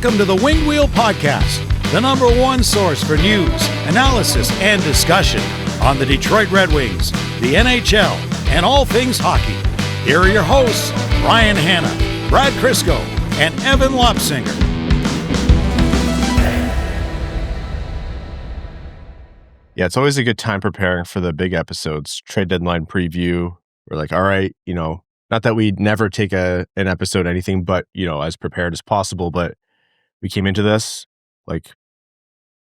Welcome to the Winged Wheel Podcast, the number one source for news, analysis, and discussion on the Detroit Red Wings, the NHL, and all things hockey. Here are your hosts, Ryan Hanna, Brad Crisco, and Evan Lopsinger. Yeah, it's always a good time preparing for the big episodes. Trade deadline preview. We're like, all right, not that we'd never take an episode, anything, but, as prepared as possible. But we came into this,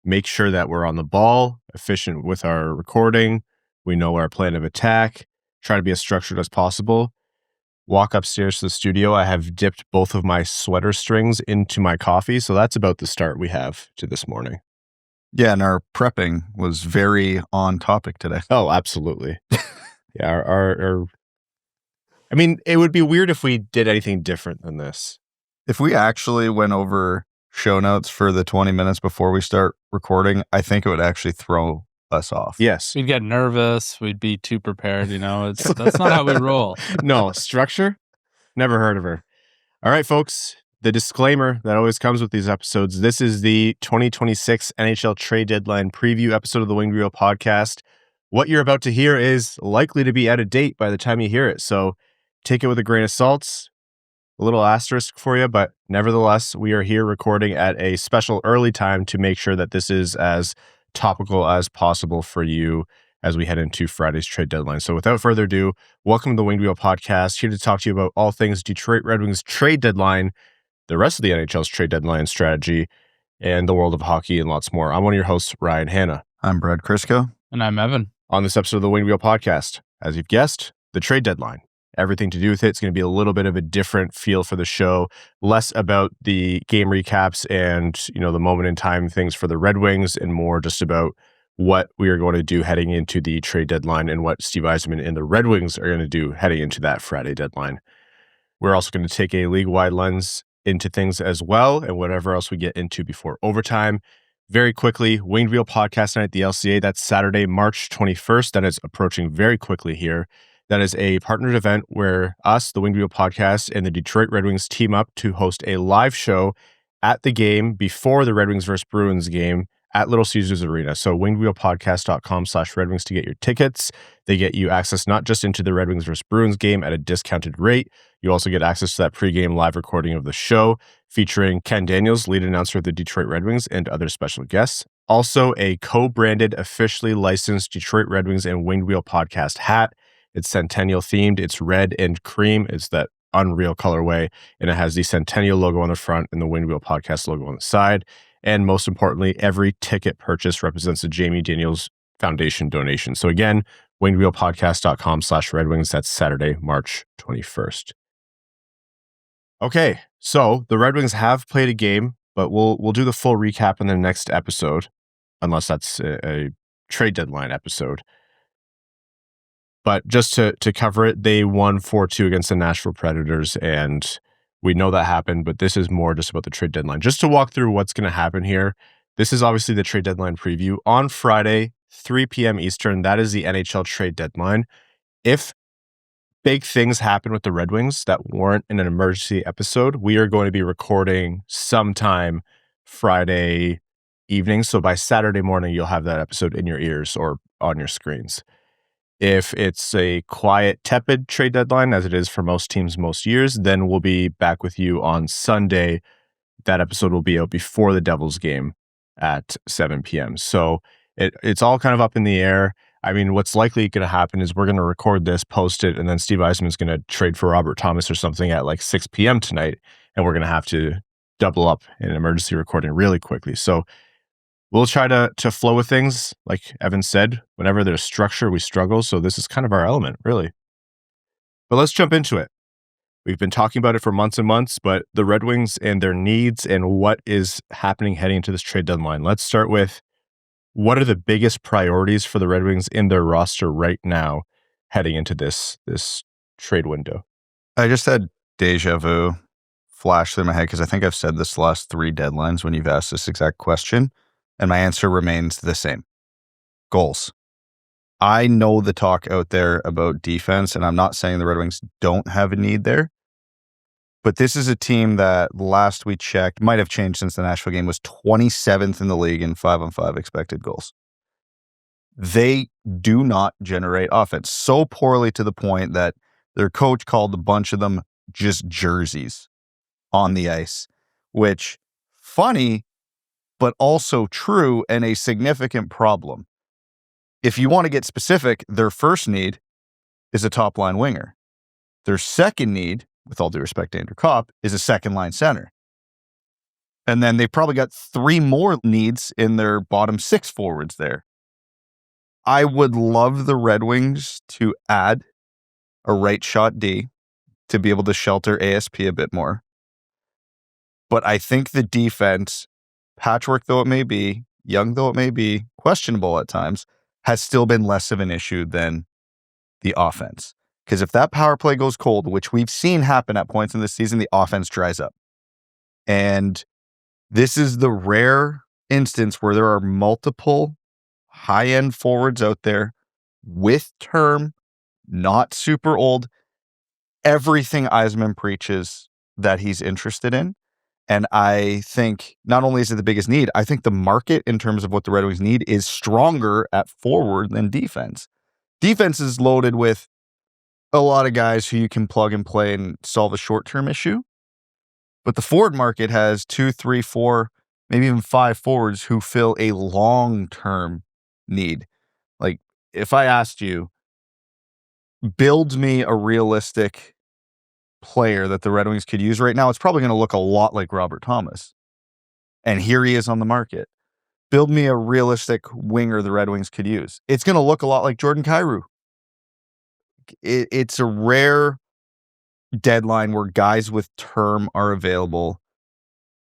make sure that we're on the ball, efficient with our recording. We know our plan of attack, try to be as structured as possible. Walk upstairs to the studio. I have dipped both of my sweater strings into my coffee. So that's about the start we have to this morning. Yeah, and our prepping was very on topic today. Oh, absolutely. Yeah, it would be weird if we did anything different than this. If we actually went over show notes for the 20 minutes before we start recording, I think it would actually throw us off. Yes. We'd get nervous. We'd be too prepared. That's not how we roll. No, structure? Never heard of her. All right, folks. The disclaimer that always comes with these episodes. This is the 2026 NHL Trade Deadline preview episode of the Winged Wheel Podcast. What you're about to hear is likely to be out of date by the time you hear it. So take it with a grain of salt. A little asterisk for you, but nevertheless, we are here recording at a special early time to make sure that this is as topical as possible for you as we head into Friday's trade deadline. So without further ado, welcome to the Winged Wheel Podcast, here to talk to you about all things Detroit Red Wings trade deadline, the rest of the NHL's trade deadline strategy, and the world of hockey and lots more. I'm one of your hosts, Ryan Hanna. I'm Brad Crisco. And I'm Evan. On this episode of the Winged Wheel Podcast, as you've guessed, the trade deadline. Everything to do with it. It's going to be a little bit of a different feel for the show, less about the game recaps and, the moment in time things for the Red Wings, and more just about what we are going to do heading into the trade deadline and what Steve Yzerman and the Red Wings are going to do heading into that Friday deadline. We're also going to take a league-wide lens into things as well, and whatever else we get into before overtime. Very quickly, Winged Wheel Podcast Night at the LCA. That's Saturday, March 21st. That is approaching very quickly here. That is a partnered event where us, the Winged Wheel Podcast, and the Detroit Red Wings team up to host a live show at the game before the Red Wings versus Bruins game at Little Caesars Arena. So wingedwheelpodcast.com/Red Wings to get your tickets. They get you access not just into the Red Wings versus Bruins game at a discounted rate. You also get access to that pregame live recording of the show featuring Ken Daniels, lead announcer of the Detroit Red Wings, and other special guests. Also, a co-branded, officially licensed Detroit Red Wings and Winged Wheel Podcast hat. It's Centennial themed. It's red and cream. It's that unreal colorway. And it has the Centennial logo on the front and the Winged Wheel Podcast logo on the side. And most importantly, every ticket purchase represents a Jamie Daniels Foundation donation. So again, wingedwheelpodcast.com/Red Wings. That's Saturday, March 21st. Okay, so the Red Wings have played a game, but we'll do the full recap in the next episode, unless that's a trade deadline episode. But just to cover it, they won 4-2 against the Nashville Predators, and we know that happened, but this is more just about the trade deadline. Just to walk through what's going to happen here, this is obviously the trade deadline preview. On Friday, 3 p.m. Eastern, that is the NHL Trade Deadline. If big things happen with the Red Wings that warrant an emergency episode, we are going to be recording sometime Friday evening. So by Saturday morning, you'll have that episode in your ears or on your screens. If it's a quiet, tepid trade deadline, as it is for most teams most years, then we'll be back with you on Sunday. That episode will be out before the Devils game at 7 p.m. So it's all kind of up in the air. What's likely going to happen is we're going to record this, post it, and then Steve Yzerman is going to trade for Robert Thomas or something at 6 p.m. tonight, and we're going to have to double up in emergency recording really quickly. So we'll try to flow with things. Like Evan said, whenever there's structure, we struggle. So this is kind of our element, really. But let's jump into it. We've been talking about it for months and months, but the Red Wings and their needs and what is happening heading into this trade deadline. Let's start with, what are the biggest priorities for the Red Wings in their roster right now heading into this trade window? I just had deja vu flash through my head because I think I've said this the last 3 deadlines when you've asked this exact question. And my answer remains the same. Goals. I know the talk out there about defense, and I'm not saying the Red Wings don't have a need there, But this is a team that last we checked, might have changed since the Nashville game, was 27th in the league in 5-on-5 expected goals. They do not generate offense so poorly to the point that their coach called a bunch of them just jerseys on the ice, which funny, but also true and a significant problem. If you want to get specific, their first need is a top line winger. Their second need, with all due respect to Andrew Kopp, is a second line center. And then they've probably got 3 more needs in their bottom 6 forwards there. I would love the Red Wings to add a right shot D to be able to shelter ASP a bit more. But I think the defense, patchwork though it may be, young though it may be, questionable at times, has still been less of an issue than the offense. Because if that power play goes cold, which we've seen happen at points in this season, the offense dries up. And this is the rare instance where there are multiple high-end forwards out there with term, not super old, everything Yzerman preaches that he's interested in. And I think not only is it the biggest need, I think the market in terms of what the Red Wings need is stronger at forward than defense. Defense is loaded with a lot of guys who you can plug and play and solve a short-term issue. But the forward market has 2, 3, 4, maybe even 5 forwards who fill a long-term need. Like, if I asked you, build me a realistic player that the Red Wings could use right now, it's probably going to look a lot like Robert Thomas. And here he is on the market. Build me a realistic winger the Red Wings could use. It's going to look a lot like Jordan Kyrou. It's a rare deadline where guys with term are available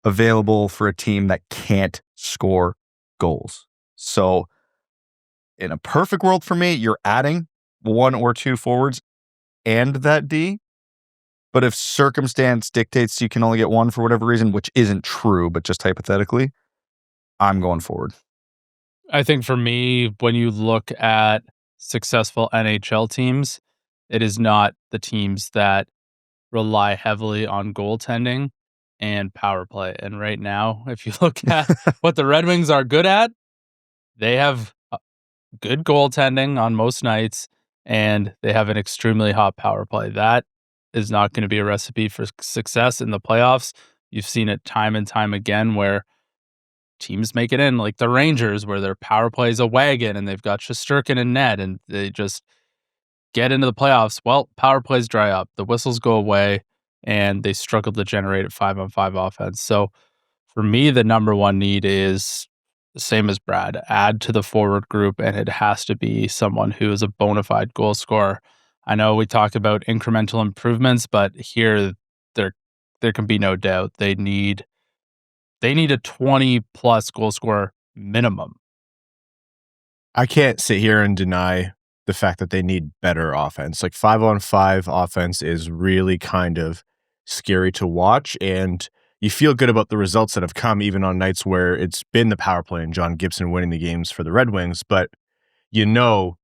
for a team that can't score goals. So in a perfect world for me, you're adding 1 or 2 forwards and that D. But if circumstance dictates you can only get 1 for whatever reason, which isn't true, but just hypothetically, I'm going forward. I think for me, when you look at successful NHL teams, it is not the teams that rely heavily on goaltending and power play. And right now, if you look at what the Red Wings are good at, they have good goaltending on most nights, and they have an extremely hot power play. That is not going to be a recipe for success in the playoffs. You've seen it time and time again where teams make it in, like the Rangers, where their power play is a wagon and they've got Shesterkin and Ned, and they just get into the playoffs. Well, power plays dry up, the whistles go away, and they struggle to generate a 5-on-5 offense. So for me, the number one need is the same as Brad, add to the forward group, and it has to be someone who is a bona fide goal scorer. I know we talk about incremental improvements, but here there can be no doubt they need a 20-plus goal scorer minimum. I can't sit here and deny the fact that they need better offense. Like 5-on-5 offense is really kind of scary to watch, and you feel good about the results that have come even on nights where it's been the power play and John Gibson winning the games for the Red Wings, but you know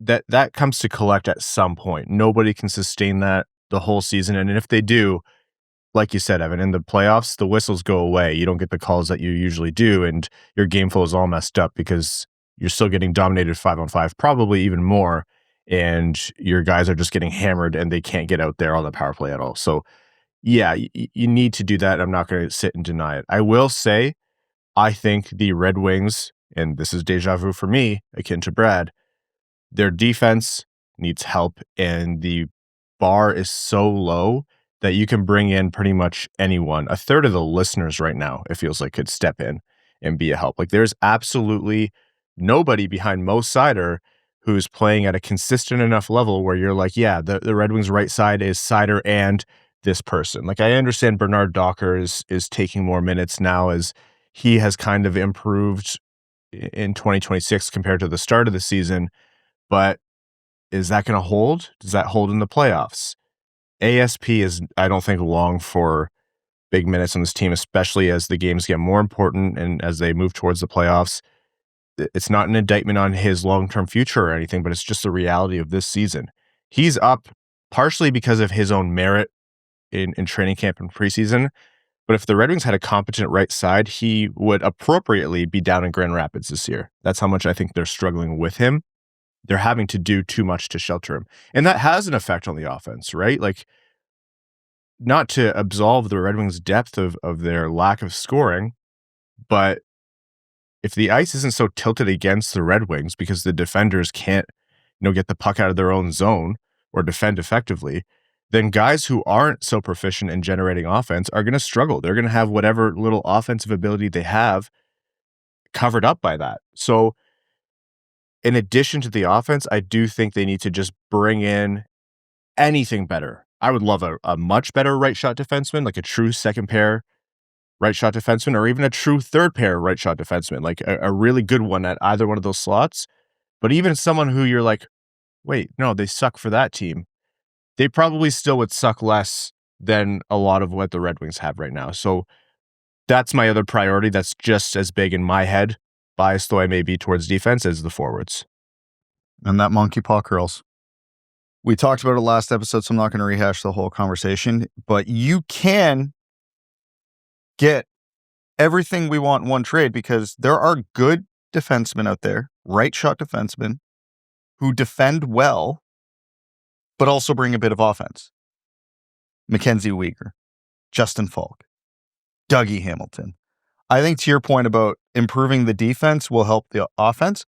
that comes to collect at some point. Nobody can sustain that the whole season, and if they do, like you said, Evan, in the playoffs, the whistles go away. You don't get the calls that you usually do, and your game flow is all messed up because you're still getting dominated 5-on-5, probably even more, and your guys are just getting hammered and they can't get out there on the power play at all. So, yeah, you need to do that. I'm not going to sit and deny it. I will say, I think the Red Wings, and this is deja vu for me, akin to Brad, their defense needs help, and the bar is so low that you can bring in pretty much anyone. A third of the listeners right now, it feels like, could step in and be a help. Like, there's absolutely nobody behind Mo Seider who's playing at a consistent enough level where you're like, yeah, the Red Wings right side is Seider and this person. Like, I understand Bernard Docker is taking more minutes now as he has kind of improved in 2026 compared to the start of the season, but is that going to hold? Does that hold in the playoffs? ASP is, I don't think, long for big minutes on this team, especially as the games get more important and as they move towards the playoffs. It's not an indictment on his long-term future or anything, but it's just the reality of this season. He's up partially because of his own merit in training camp and preseason. But if the Red Wings had a competent right side, he would appropriately be down in Grand Rapids this year. That's how much I think they're struggling with him. They're having to do too much to shelter him. And that has an effect on the offense, right? Like, not to absolve the Red Wings' depth of their lack of scoring, but if the ice isn't so tilted against the Red Wings because the defenders can't, get the puck out of their own zone or defend effectively, then guys who aren't so proficient in generating offense are going to struggle. They're going to have whatever little offensive ability they have covered up by that. So in addition to the offense, I do think they need to just bring in anything better. I would love a much better right shot defenseman, like a true second pair right shot defenseman, or even a true third pair right shot defenseman, like a really good one at either one of those slots. But even someone who you're like, wait, no, they suck for that team. They probably still would suck less than a lot of what the Red Wings have right now. So that's my other priority. That's just as big in my head, biased though I may be towards defense, as the forwards. And that monkey paw curls. We talked about it last episode, so I'm not going to rehash the whole conversation, but you can get everything we want in one trade because there are good defensemen out there, right shot defensemen, who defend well, but also bring a bit of offense. Mackenzie Weegar, Justin Faulk, Dougie Hamilton. I think to your point about improving the defense will help the offense.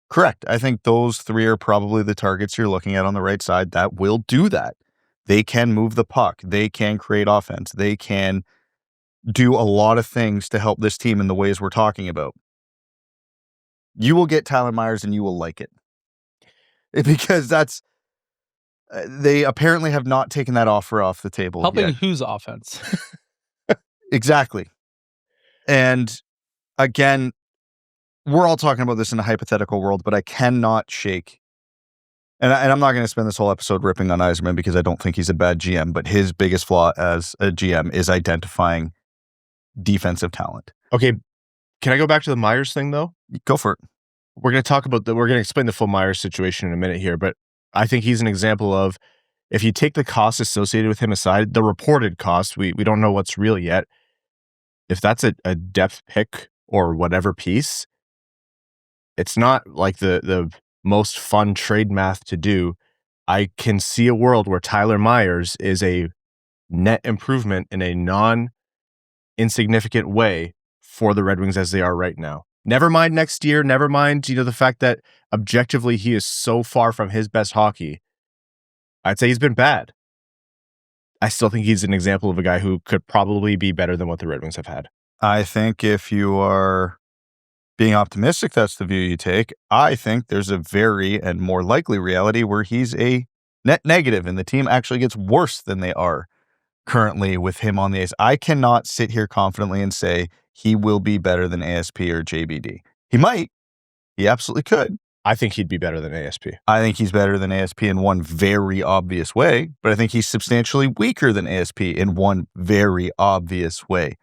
Correct. I think those three are probably the targets you're looking at on the right side that will do that. They can move the puck. They can create offense. They can do a lot of things to help this team in the ways we're talking about. You will get Tyler Myers and you will like it. Because that's... they apparently have not taken that offer off the table Helping yet. whose offense? Exactly. And again, we're all talking about this in a hypothetical world, but I cannot shake. And I'm not going to spend this whole episode ripping on Yzerman because I don't think he's a bad GM, but his biggest flaw as a GM is identifying defensive talent. Okay, can I go back to the Myers thing though? Go for it. We're going to talk about we're going to explain the full Myers situation in a minute here, but I think he's an example of, if you take the cost associated with him aside, the reported cost, we don't know what's real yet. If that's a depth pick or whatever piece, it's not like the most fun trade math to do. I can see a world where Tyler Myers is a net improvement in a non-insignificant way for the Red Wings as they are right now. Never mind next year. Never mind, the fact that objectively he is so far from his best hockey. I'd say he's been bad. I still think he's an example of a guy who could probably be better than what the Red Wings have had. I think if you are being optimistic, that's the view you take. I think there's a very and more likely reality where he's a net negative and the team actually gets worse than they are currently with him on the ice. I cannot sit here confidently and say he will be better than ASP or JBD. He might. He absolutely could. I think he'd be better than ASP. I think he's better than ASP in one very obvious way, but I think he's substantially weaker than ASP in one very obvious way.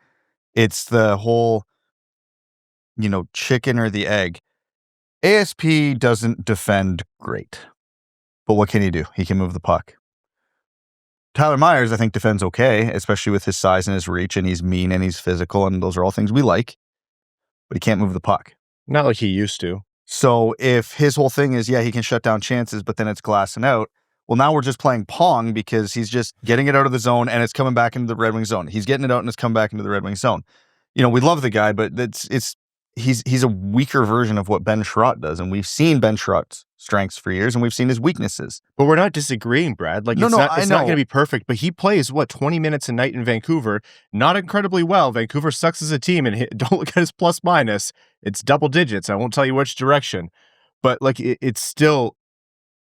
It's the whole, chicken or the egg. ASP doesn't defend great, but what can he do? He can move the puck. Tyler Myers, I think, defends okay, especially with his size and his reach, and he's mean and he's physical, and those are all things we like, but he can't move the puck. Not like he used to. So if his whole thing is, he can shut down chances, but then it's glassing out, well, now we're just playing Pong because he's just getting it out of the zone and it's coming back into the Red Wings zone. He's getting it out and it's coming back into the Red Wings zone. We love the guy, but he's a weaker version of what Ben Sherratt does, and we've seen Ben Sherratt's strengths for years, and we've seen his weaknesses. But we're not disagreeing, Brad. Like, it's not going to be perfect, but he plays, 20 minutes a night in Vancouver? Not incredibly well. Vancouver sucks as a team, and don't look at his plus minus. It's double digits. I won't tell you which direction. But, it's still,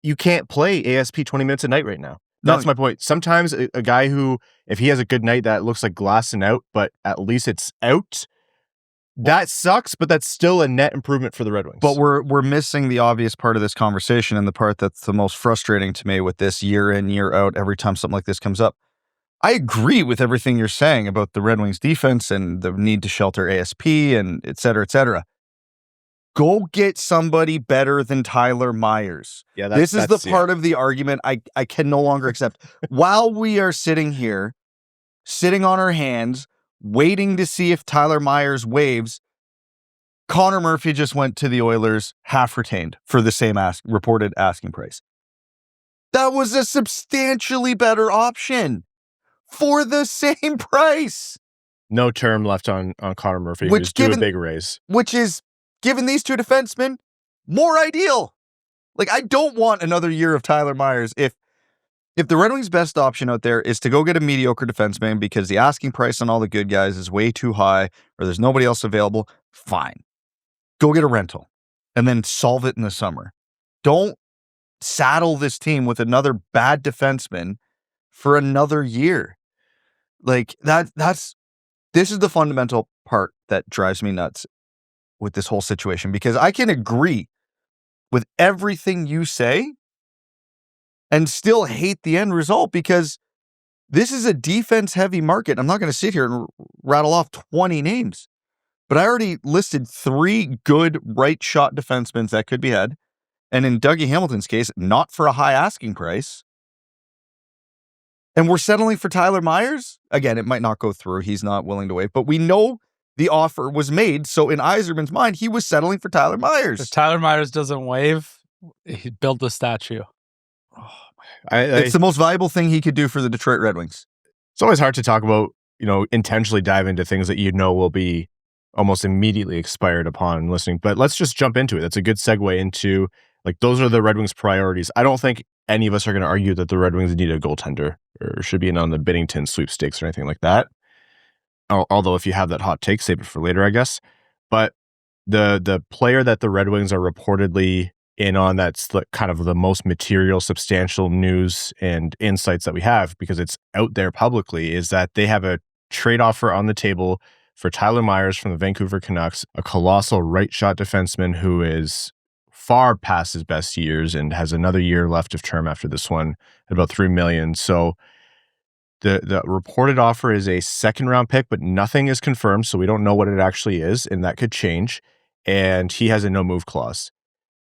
you can't play ASP 20 minutes a night right now. That's my point. Sometimes a guy who, if he has a good night, that looks like glassing out, but at least it's out. That sucks, but that's still a net improvement for the Red Wings. But we're missing the obvious part of this conversation, and the part that's the most frustrating to me with this year in, year out, every time something like this comes up. I agree with everything you're saying about the Red Wings defense and the need to shelter ASP and et cetera, et cetera. Go get somebody better than Tyler Myers. Yeah, this is the part of the argument I can no longer accept. While we are sitting here sitting on our hands, waiting to see if Tyler Myers waves. Connor Murphy just went to the Oilers, half retained for the same reported asking price. That was a substantially better option for the same price. No term left on Connor Murphy, who's due a big raise. Which is, given these two defensemen, more ideal. Like, I don't want another year of Tyler Myers. If the Red Wings' best option out there is to go get a mediocre defenseman because the asking price on all the good guys is way too high or there's nobody else available, fine. Go get a rental and then solve it in the summer. Don't saddle this team with another bad defenseman for another year. Like, this is the fundamental part that drives me nuts with this whole situation, because I can agree with everything you say and still hate the end result, because this is a defense-heavy market. I'm not going to sit here and rattle off 20 names, but I already listed 3 good right-shot defensemen that could be had, and in Dougie Hamilton's case, not for a high asking price. And we're settling for Tyler Myers? Again, it might not go through. He's not willing to wait, but we know the offer was made, so in Yzerman's mind, he was settling for Tyler Myers. If Tyler Myers doesn't wave, he built the statue. It's the most valuable thing he could do for the Detroit Red Wings. It's always hard to talk about, intentionally dive into things that will be almost immediately expired upon listening. But let's just jump into it. That's a good segue into, those are the Red Wings' priorities. I don't think any of us are going to argue that the Red Wings need a goaltender or should be in on the Binnington sweepstakes or anything like that. Although if you have that hot take, save it for later, I guess. But the player that the Red Wings are reportedly in on, that's kind of the most material, substantial news and insights that we have, because it's out there publicly, is that they have a trade offer on the table for Tyler Myers from the Vancouver Canucks, a colossal right-shot defenseman who is far past his best years and has another year left of term after this one at about $3 million. So the reported offer is a second-round pick, but nothing is confirmed, so we don't know what it actually is, and that could change. And he has a no-move clause.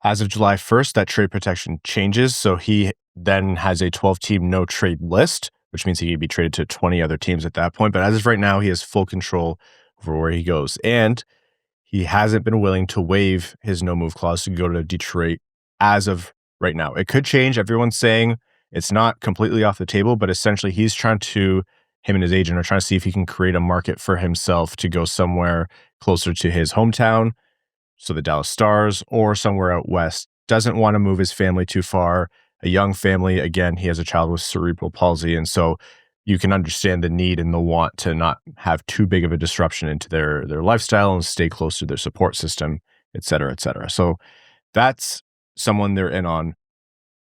As of July 1st, that trade protection changes, so he then has a 12-team no-trade list, which means he could be traded to 20 other teams at that point. But as of right now, he has full control over where he goes. And he hasn't been willing to waive his no-move clause to go to Detroit as of right now. It could change. Everyone's saying it's not completely off the table, but essentially him and his agent are trying to see if he can create a market for himself to go somewhere closer to his hometown, so the Dallas Stars, or somewhere out west. Doesn't want to move his family too far. A young family, again, he has a child with cerebral palsy, and so you can understand the need and the want to not have too big of a disruption into their lifestyle and stay close to their support system, et cetera, et cetera. So that's someone they're in on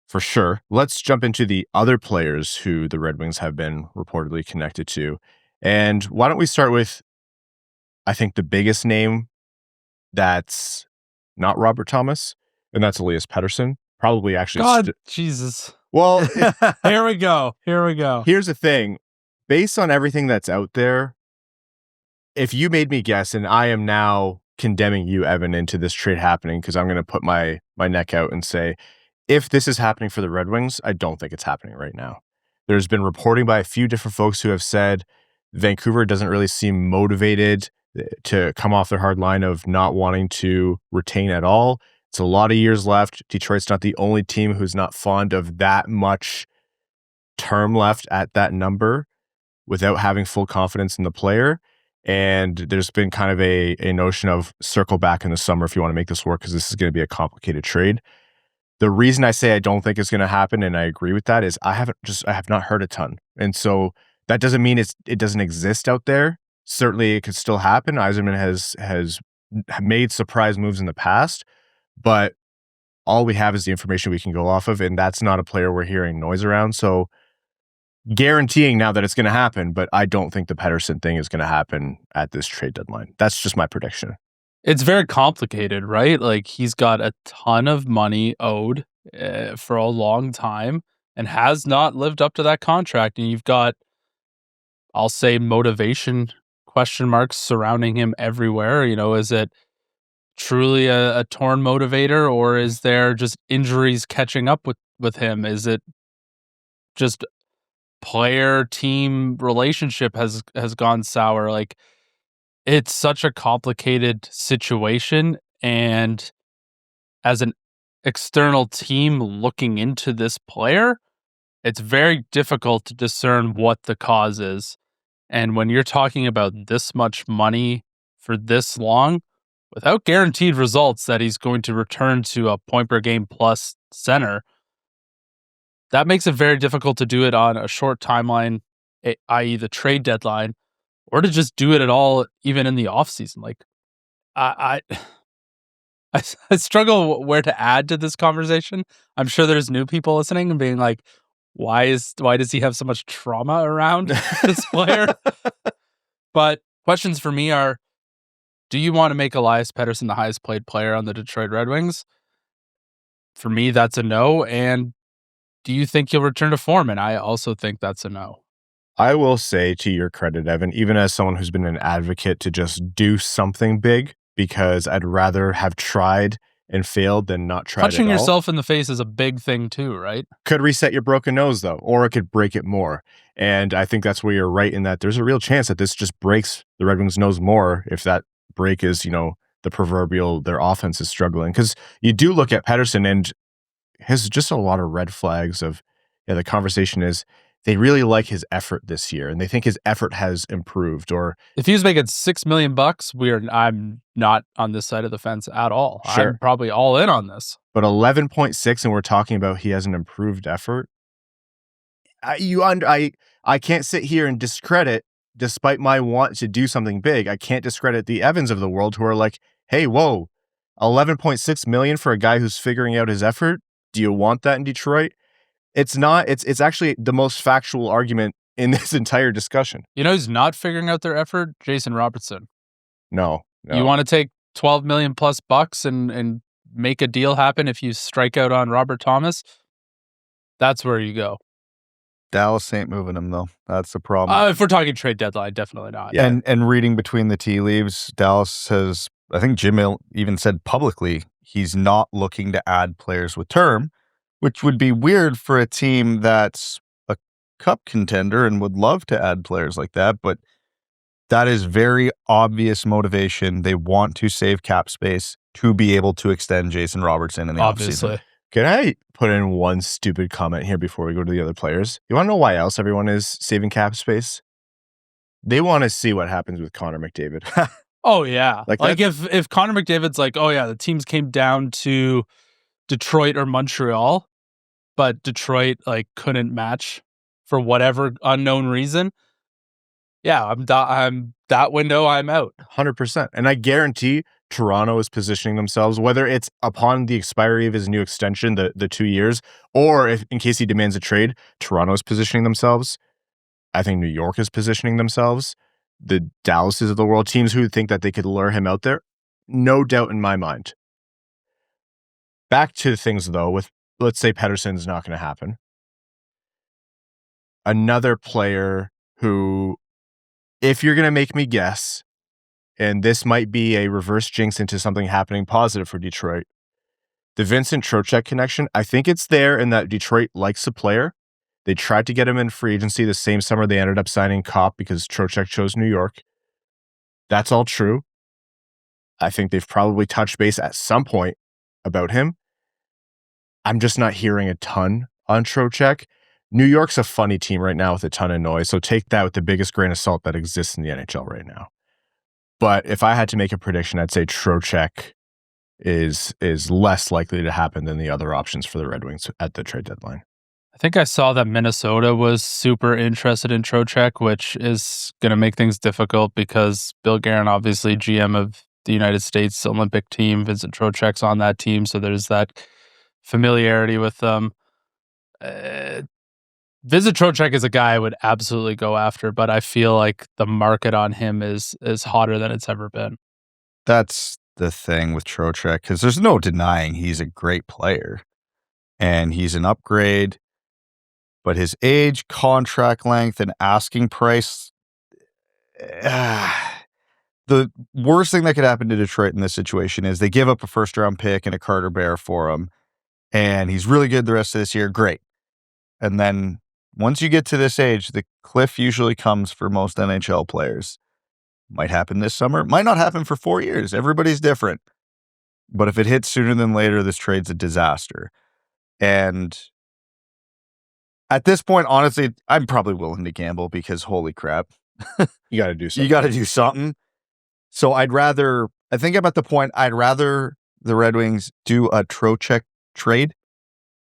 for sure. Let's jump into the other players who the Red Wings have been reportedly connected to. And why don't we start with, I think, the biggest name that's not Robert Thomas, and that's Elias Petterson. Probably actually. Jesus. Well, Here we go. Here's the thing. Based on everything that's out there, if you made me guess, and I am now condemning you, Evan, into this trade happening, because I'm going to put my neck out and say, if this is happening for the Red Wings, I don't think it's happening right now. There's been reporting by a few different folks who have said Vancouver doesn't really seem motivated to come off their hard line of not wanting to retain at all. It's a lot of years left. Detroit's not the only team who's not fond of that much term left at that number without having full confidence in the player. And there's been kind of a notion of circle back in the summer if you want to make this work, because this is going to be a complicated trade. The reason I say I don't think it's going to happen, and I agree with that, is I have not heard a ton. And so that doesn't mean it doesn't exist out there. Certainly it could still happen. Yzerman has made surprise moves in the past, but all we have is the information we can go off of, and that's not a player we're hearing noise around. So guaranteeing now that it's going to happen, but I don't think the Petterson thing is going to happen at this trade deadline. That's just my prediction. It's very complicated, right? Like, he's got a ton of money owed for a long time and has not lived up to that contract. And you've got, I'll say, motivation question marks surrounding him everywhere. Is it truly a torn motivator, or is there just injuries catching up with him? Is it just player-team relationship has gone sour. Like, it's such a complicated situation, and as an external team looking into this player, it's very difficult to discern what the cause is. And when you're talking about this much money for this long, without guaranteed results that he's going to return to a point per game plus center, that makes it very difficult to do it on a short timeline, i.e. the trade deadline, or to just do it at all, even in the offseason. Like, I struggle where to add to this conversation. I'm sure there's new people listening and being like, why does he have so much trauma around this player? But questions for me are, do you want to make Elias Petterson the highest played player on the Detroit Red Wings? For me, that's a no. And do you think he'll return to form? And I also think that's a no. I will say, to your credit, Evan, even as someone who's been an advocate to just do something big, because I'd rather have tried and failed than not tried Punching at all. yourself in the face is a big thing too, right? Could reset your broken nose, though, or it could break it more. And I think that's where you're right in that there's a real chance that this just breaks the Red Wings' nose more if that break is, the proverbial, their offense is struggling. Because you do look at Petterson and has just a lot of red flags of, the conversation is, they really like his effort this year, and they think his effort has improved. Or if he was making $6 million, I'm not on this side of the fence at all. Sure. I'm probably all in on this. But 11.6, and we're talking about he has an improved effort. I can't sit here and discredit, despite my want to do something big. I can't discredit the Evans of the world who are like, hey, whoa, 11.6 million for a guy who's figuring out his effort. Do you want that in Detroit? It's not. It's actually the most factual argument in this entire discussion. You know who's not figuring out their effort? Jason Robertson. No. You want to take $12 million plus bucks and make a deal happen if you strike out on Robert Thomas? That's where you go. Dallas ain't moving him, though. That's the problem. If we're talking trade deadline, definitely not. Yeah. And reading between the tea leaves, Dallas has, I think Jim even said publicly, he's not looking to add players with term, which would be weird for a team that's a cup contender and would love to add players like that. But that is very obvious motivation. They want to save cap space to be able to extend Jason Robertson in the offseason. Can I put in one stupid comment here before we go to the other players? You want to know why else everyone is saving cap space? They want to see what happens with Connor McDavid. Oh, yeah. Like if Connor McDavid's like, oh, yeah, the teams came down to Detroit or Montreal, but Detroit couldn't match for whatever unknown reason. Yeah, I'm that window, I'm out. 100%. And I guarantee Toronto is positioning themselves, whether it's upon the expiry of his new extension, the 2 years, or if in case he demands a trade, Toronto is positioning themselves. I think New York is positioning themselves. The Dallases of the world, teams who think that they could lure him out there, no doubt in my mind. Back to things, though, with, let's say Pettersson's not going to happen. Another player who, if you're going to make me guess, and this might be a reverse jinx into something happening positive for Detroit, the Vincent Trocheck connection, I think it's there in that Detroit likes the player. They tried to get him in free agency the same summer they ended up signing Kopp because Trocheck chose New York. That's all true. I think they've probably touched base at some point about him. I'm just not hearing a ton on Trocheck. New York's a funny team right now with a ton of noise, so take that with the biggest grain of salt that exists in the NHL right now. But if I had to make a prediction, I'd say Trocheck is less likely to happen than the other options for the Red Wings at the trade deadline. I think I saw that Minnesota was super interested in Trocheck, which is going to make things difficult because Bill Guerin, obviously GM of the United States Olympic team, Vincent Trocheck's on that team, so there's that familiarity with them. Vincent Trocheck is a guy I would absolutely go after, but I feel like the market on him is hotter than it's ever been. That's the thing with Trocheck, because there's no denying he's a great player and he's an upgrade, but his age, contract length, and asking price, the worst thing that could happen to Detroit in this situation is they give up a first-round pick and a Carter Bear for him, and he's really good the rest of this year. Great. And then once you get to this age, the cliff usually comes for most NHL players. Might happen this summer, might not happen for 4 years. Everybody's different. But if it hits sooner than later, this trade's a disaster. And at this point, honestly, I'm probably willing to gamble because holy crap. You got to do something. You got to do something. So I think I'm at the point I'd rather the Red Wings do a Trocheck trade.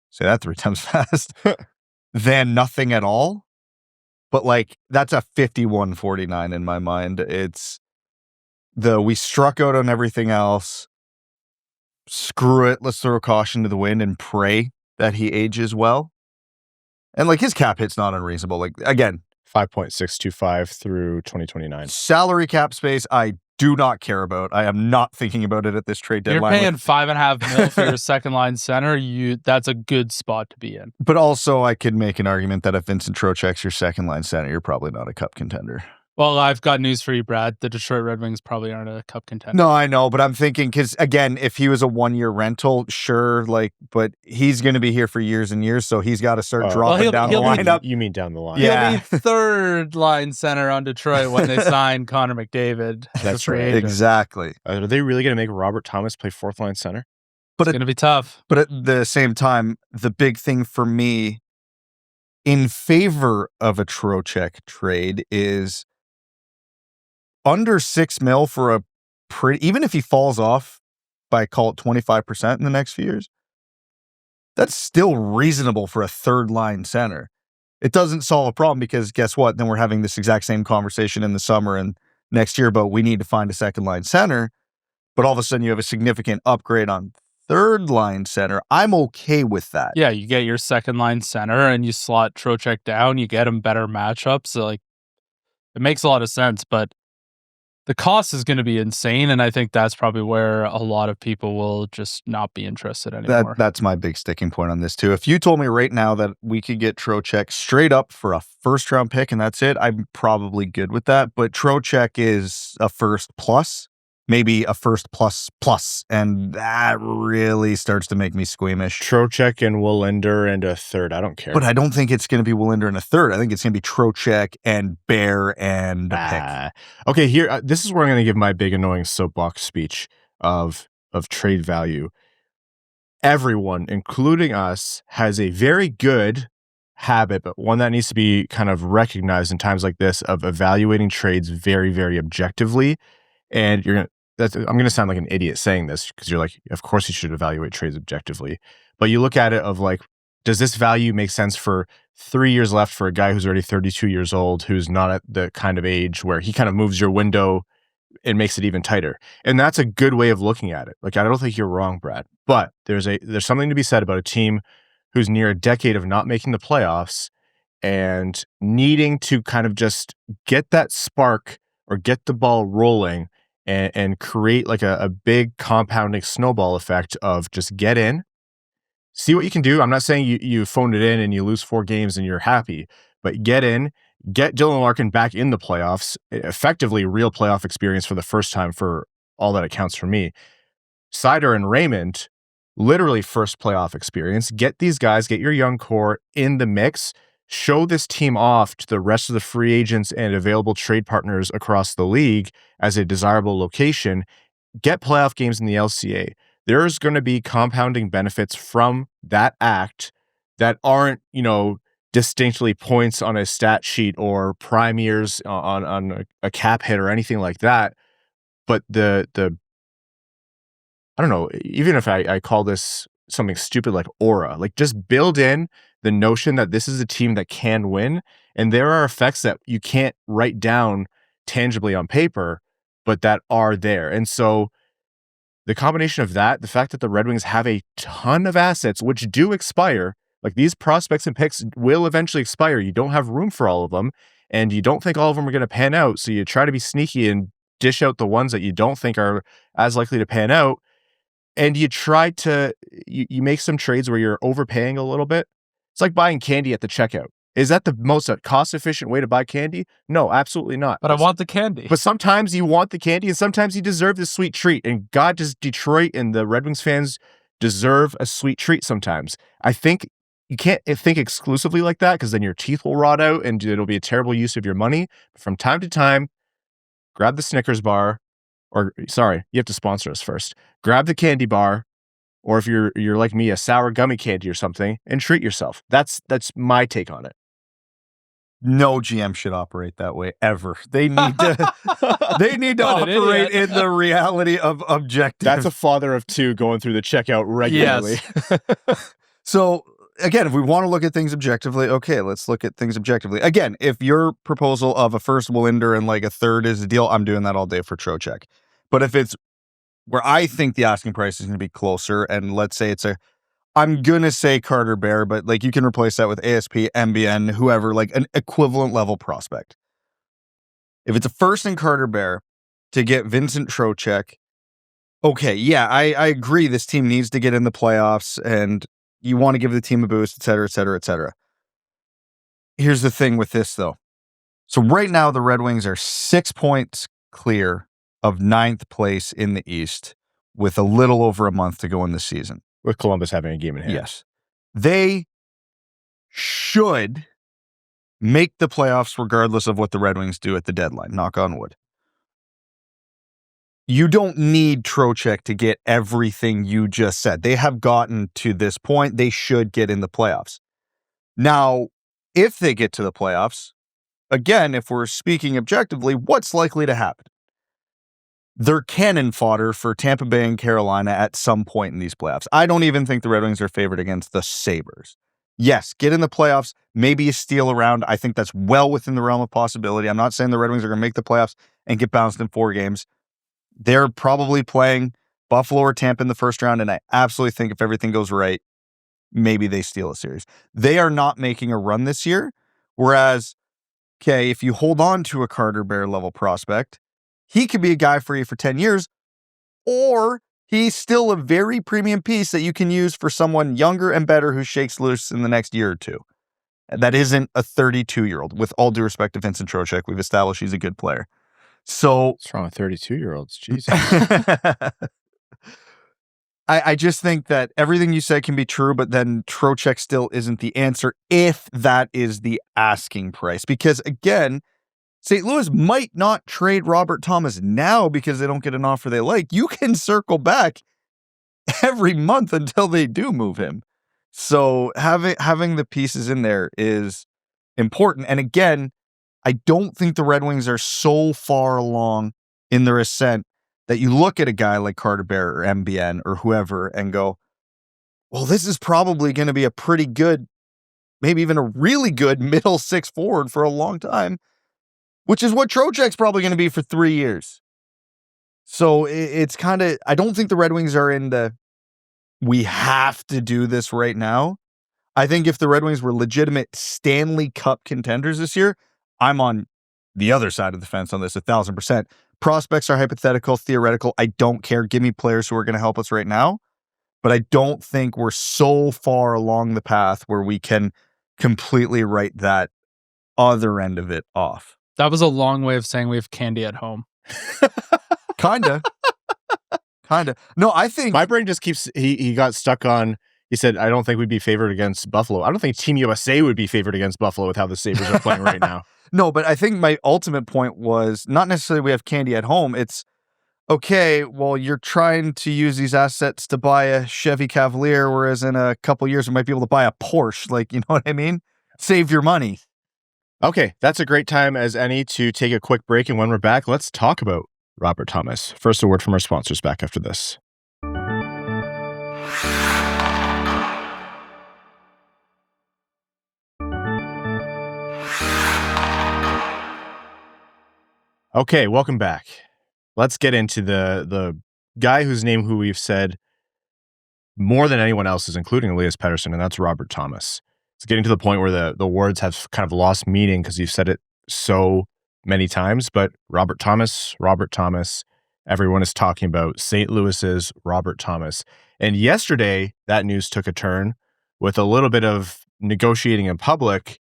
Say that 3 times fast. Than nothing at all. But like, that's a 51-49 in my mind. It's we struck out on everything else. Screw it. Let's throw caution to the wind and pray that he ages well. And like, his cap hit's not unreasonable. Like, again, 5.625 through 2029. Salary cap space, I do not care about. I am not thinking about it at this trade deadline. You're paying $5.5 million for your second line center. That's a good spot to be in. But also, I could make an argument that if Vincent Trocheck's your second line center, you're probably not a cup contender. Well, I've got news for you, Brad. The Detroit Red Wings probably aren't a cup contender. No, I know, but I'm thinking, because again, if he was a 1-year rental, sure, like, but he's going to be here for years and years, so he's got to start dropping down the lineup. You mean down the line? Yeah. He'll be third line center on Detroit when they sign Connor McDavid. That's right. Exactly. Are they really going to make Robert Thomas play fourth line center? It's going to be tough. But at the same time, the big thing for me in favor of a Trocheck trade is under $6 million for a pretty, even if he falls off by, call it 25% in the next few years, that's still reasonable for a third line center. It doesn't solve a problem because guess what? Then we're having this exact same conversation in the summer and next year about we need to find a second line center. But all of a sudden you have a significant upgrade on third line center. I'm okay with that. Yeah, you get your second line center and you slot Trocheck down, you get him better matchups. So like, it makes a lot of sense, but the cost is going to be insane, and I think that's probably where a lot of people will just not be interested anymore. That's my big sticking point on this, too. If you told me right now that we could get Trocheck straight up for a first-round pick and that's it, I'm probably good with that. But Trocheck is a first plus, maybe a first plus, and that really starts to make me squeamish. Trocheck and Willander and a third. I don't care. But I don't think it's going to be Willander and a third. I think it's going to be Trocheck and Bear and a pick. Okay, here. This is where I'm going to give my big annoying soapbox speech of trade value. Everyone, including us, has a very good habit, but one that needs to be kind of recognized in times like this of evaluating trades very, very objectively. And I'm going to sound like an idiot saying this because you're like, of course you should evaluate trades objectively. But you look at it of like, does this value make sense for 3 years left for a guy who's already 32 years old, who's not at the kind of age where he kind of moves your window and makes it even tighter? And that's a good way of looking at it. Like, I don't think you're wrong, Brad. But there's something to be said about a team who's near a decade of not making the playoffs and needing to kind of just get that spark or get the ball rolling and create like a big compounding snowball effect of just get in, see what you can do. I'm not saying you phoned it in and you lose 4 games and you're happy, but get in, get Dylan Larkin back in the playoffs, effectively real playoff experience for the first time for all that it counts for me. Seider and Raymond, literally first playoff experience. Get these guys, get your young core in the mix, show this team off to the rest of the free agents and available trade partners across the league as a desirable location. Get playoff games in the LCA. There's going to be compounding benefits from that act that aren't, distinctly points on a stat sheet or prime years on a cap hit or anything like that. But the I don't know, even if I call this something stupid like aura, like just build in the notion that this is a team that can win, and there are effects that you can't write down tangibly on paper, but that are there. And so the combination of that, the fact that the Red Wings have a ton of assets which do expire, like these prospects and picks will eventually expire. You don't have room for all of them, and you don't think all of them are going to pan out, so you try to be sneaky and dish out the ones that you don't think are as likely to pan out, and you try to you make some trades where you're overpaying a little bit. It's like buying candy at the checkout. Is that the most cost-efficient way to buy candy? No, absolutely not. But I want the candy. But sometimes you want the candy, and sometimes you deserve this sweet treat. And God, does Detroit and the Red Wings fans deserve a sweet treat sometimes. I think you can't think exclusively like that because then your teeth will rot out and it'll be a terrible use of your money. But from time to time, grab the Snickers bar, or sorry, you have to sponsor us first. Grab the candy bar, or if you're like me, a sour gummy candy or something, and treat yourself. That's my take on it. No GM should operate that way ever. They need to operate in the reality of objective. That's a father of two going through the checkout regularly. Yes. So again, if we want to look at things objectively, okay, let's look at things objectively. Again, if your proposal of a first Wallinder and like a third is the deal, I'm doing that all day for Trocheck. But if it's where I think the asking price is going to be closer, and let's say I'm going to say Carter Bear, but like you can replace that with ASP, MBN, whoever, like an equivalent level prospect. If it's a first in Carter Bear to get Vincent Trocheck, okay, yeah, I agree this team needs to get in the playoffs and you want to give the team a boost, et cetera, et cetera, et cetera. Here's the thing with this, though. So right now, the Red Wings are 6 points clear of 9th place in the East with a little over a month to go in the season. With Columbus having a game in hand. Yes. They should make the playoffs regardless of what the Red Wings do at the deadline. Knock on wood. You don't need Trocheck to get everything you just said. They have gotten to this point. They should get in the playoffs. Now, if they get to the playoffs, again, if we're speaking objectively, what's likely to happen? They're cannon fodder for Tampa Bay and Carolina at some point in these playoffs. I don't even think the Red Wings are favored against the Sabres. Yes, get in the playoffs, maybe a steal around. I think that's well within the realm of possibility. I'm not saying the Red Wings are going to make the playoffs and get bounced in 4 games. They're probably playing Buffalo or Tampa in the first round, and I absolutely think if everything goes right, maybe they steal a series. They are not making a run this year, whereas, okay, if you hold on to a Carter Bear level prospect, he could be a guy for you for 10 years, or he's still a very premium piece that you can use for someone younger and better who shakes loose in the next year or two. That isn't a 32-year-old. With all due respect to Vincent Trocheck, we've established he's a good player. So what's wrong with 32-year-olds? Jesus. I just think that everything you said can be true, but then Trocheck still isn't the answer if that is the asking price. Because again, St. Louis might not trade Robert Thomas now because they don't get an offer they like. You can circle back every month until they do move him. So having the pieces in there is important. And again, I don't think the Red Wings are so far along in their ascent that you look at a guy like Carter Bear or MBN or whoever and go, well, this is probably going to be a pretty good, maybe even a really good middle 6 forward for a long time, which is what Trocheck's probably going to be for 3 years. So it's kind of, I don't think the Red Wings are in the, we have to do this right now. I think if the Red Wings were legitimate Stanley Cup contenders this year, I'm on the other side of the fence on this 1,000%. Prospects are hypothetical, theoretical. I don't care. Give me players who are going to help us right now. But I don't think we're so far along the path where we can completely write that other end of it off. That was a long way of saying we have candy at home. Kinda. No, I think my brain just keeps, he got stuck on, he said, I don't think we'd be favored against Buffalo. I don't think Team USA would be favored against Buffalo with how the Sabres are playing right now. No, but I think my ultimate point was not necessarily we have candy at home. It's, okay, well, you're trying to use these assets to buy a Chevy Cavalier, whereas in a couple years we might be able to buy a Porsche. Like, you know what I mean? Save your money. Okay, that's a great time as any to take a quick break. And when we're back, let's talk about Robert Thomas. First, a word from our sponsors back after this. Okay, welcome back. Let's get into the guy whose name who we've said more than anyone else's, including Elias Petterson, and that's Robert Thomas. It's getting to the point where the words have kind of lost meaning because you've said it so many times, but Robert Thomas, everyone is talking about St. Louis's Robert Thomas. And yesterday, that news took a turn with a little bit of negotiating in public,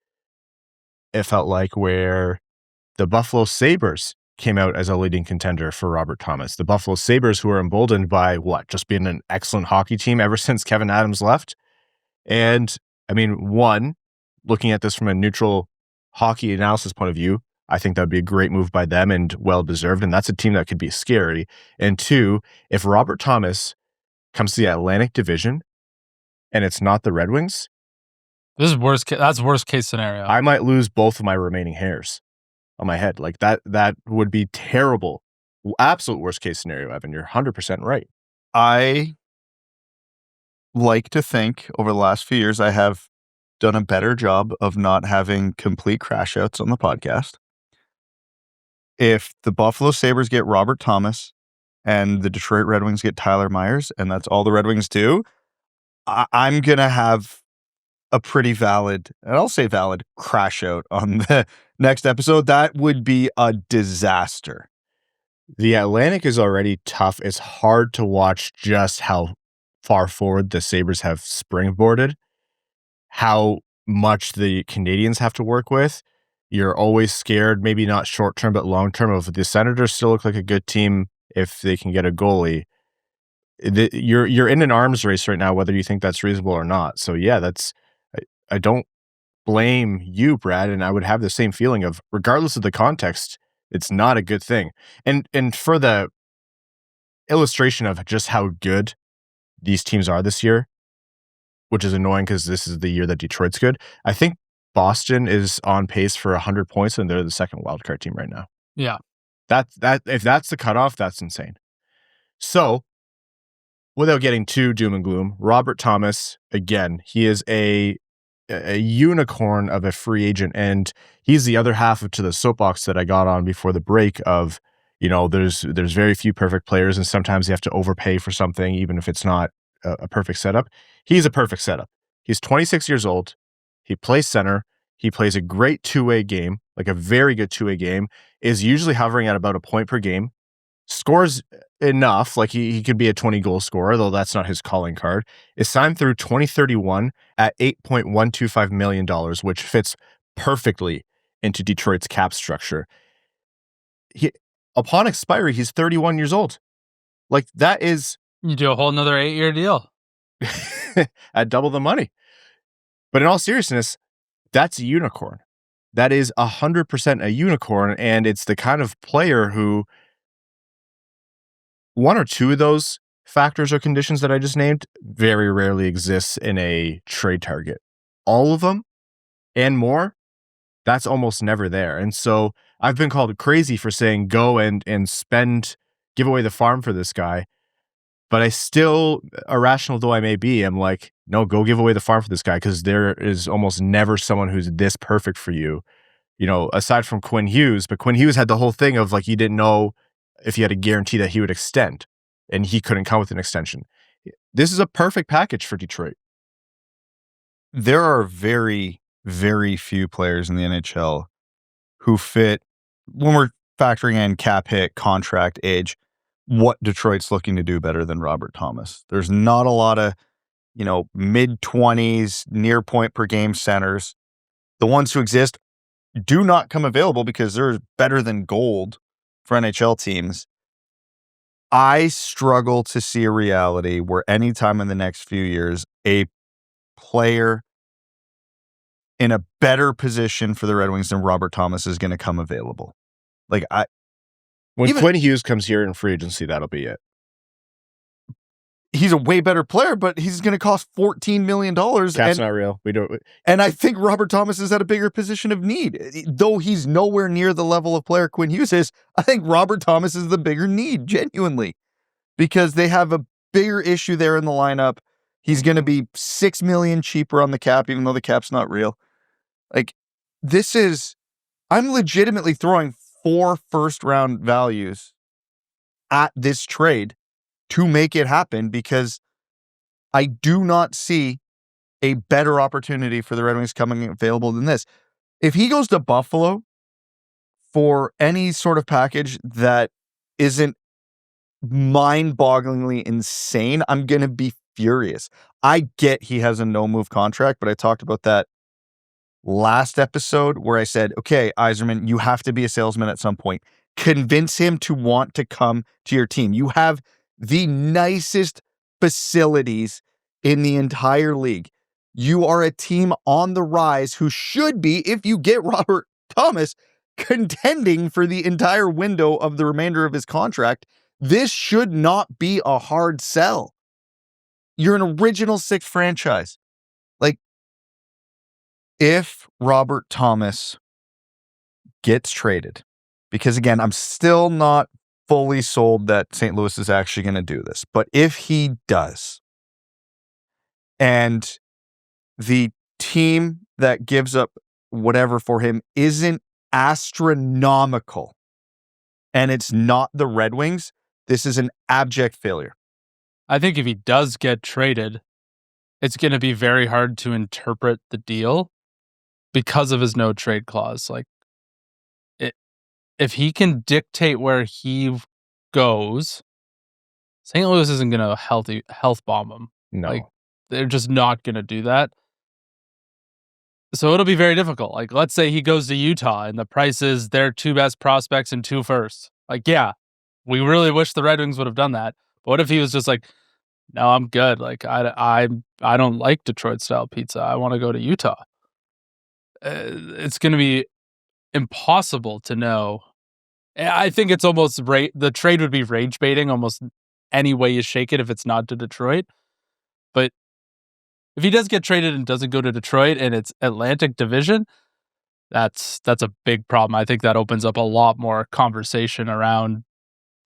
it felt like, where the Buffalo Sabres came out as a leading contender for Robert Thomas. The Buffalo Sabres, who are emboldened by just being an excellent hockey team ever since Kevin Adams left. And I mean, one, looking at this from a neutral hockey analysis point of view, I think that would be a great move by them and well-deserved, and that's a team that could be scary. And two, if Robert Thomas comes to the Atlantic Division and it's not the Red Wings, This is that's worst case scenario. I might lose both of my remaining hairs on my head. Like that would be terrible. Absolute worst case scenario, Evan. You're 100% right. I like to think over the last few years I have done a better job of not having complete crash outs on the podcast. If the Buffalo Sabres get Robert Thomas and the Detroit Red Wings get Tyler Myers, and that's all the Red Wings do, I'm going to have a pretty valid, and I'll say valid, crash out on the next episode. That would be a disaster. The Atlantic is already tough. It's hard to watch just how far forward the Sabres have springboarded, how much the Canadians have to work with. You're always scared, maybe not short-term, but long-term, of the Senators still look like a good team if they can get a goalie. You're in an arms race right now, whether you think that's reasonable or not. So yeah, I don't blame you, Brad, and I would have the same feeling of, regardless of the context, it's not a good thing. And for the illustration of just how good these teams are this year, which is annoying because this is the year that Detroit's good, I think Boston is on pace for 100 points, and they're the second wildcard team right now. Yeah. That if that's the cutoff, that's insane. So, without getting too doom and gloom, Robert Thomas, again, he is a unicorn of a free agent, and he's the other half to the soapbox that I got on before the break of, there's very few perfect players, and sometimes you have to overpay for something, even if it's not a perfect setup. He's a perfect setup. He's 26 years old. He plays center. He plays a great two-way game, like a very good two-way game, is usually hovering at about a point per game, scores enough, like he could be a 20-goal scorer, though that's not his calling card, is signed through 2031 at $8.125 million, which fits perfectly into Detroit's cap structure. Upon expiry, he's 31 years old. Like, that is... You do a whole nother 8-year deal. at double the money. But in all seriousness, that's a unicorn. That is 100% a unicorn, and it's the kind of player who one or two of those factors or conditions that I just named very rarely exists in a trade target. All of them and more, that's almost never there. And so I've been called crazy for saying go and give away the farm for this guy. But I still, irrational though I may be, I'm like, no, go give away the farm for this guy, because there is almost never someone who's this perfect for you, aside from Quinn Hughes. But Quinn Hughes had the whole thing of, like, you didn't know if you had a guarantee that he would extend, and he couldn't come with an extension. This is a perfect package for Detroit. There are very, very few players in the NHL who fit, when we're factoring in cap hit, contract, age, what Detroit's looking to do better than Robert Thomas. There's not a lot of, mid-20s, near point per game centers. The ones who exist do not come available because they're better than gold for NHL teams. I struggle to see a reality where anytime in the next few years, a player in a better position for the Red Wings than Robert Thomas is going to come available. When Quinn Hughes comes here in free agency, that'll be it. He's a way better player, but he's going to cost $14 million. Cap's not real. We don't. And I think Robert Thomas is at a bigger position of need. Though he's nowhere near the level of player Quinn Hughes is, I think Robert Thomas is the bigger need, genuinely. Because they have a bigger issue there in the lineup. He's going to be $6 million cheaper on the cap, even though the cap's not real. I'm legitimately throwing 4 first-round values at this trade to make it happen, because I do not see a better opportunity for the Red Wings coming available than this. If he goes to Buffalo for any sort of package that isn't mind-bogglingly insane, I'm going to be furious. I get he has a no-move contract, but I talked about that last episode where I said, okay, Yzerman, you have to be a salesman at some point. Convince him to want to come to your team. You have the nicest facilities in the entire league. You are a team on the rise who should be, if you get Robert Thomas, contending for the entire window of the remainder of his contract. This should not be a hard sell. You're an original six franchise. Like, if Robert Thomas gets traded, because again, I'm still not fully sold that St. Louis is actually going to do this, but if he does, and the team that gives up whatever for him isn't astronomical, and it's not the Red Wings, this is an abject failure. I think if he does get traded, it's going to be very hard to interpret the deal because of his no trade clause. Like, if he can dictate where he goes, St. Louis isn't going to health bomb him. No. Like, they're just not going to do that. So it'll be very difficult. Like, let's say he goes to Utah and the price is their 2 best prospects and 2 firsts. Like, yeah, we really wish the Red Wings would have done that. But what if he was just like, no, I'm good. Like, I don't like Detroit style pizza. I want to go to Utah. It's going to be impossible to know. I think it's almost the trade would be rage baiting almost any way you shake it if it's not to Detroit. But if he does get traded and doesn't go to Detroit and it's Atlantic Division, that's a big problem. I think that opens up a lot more conversation around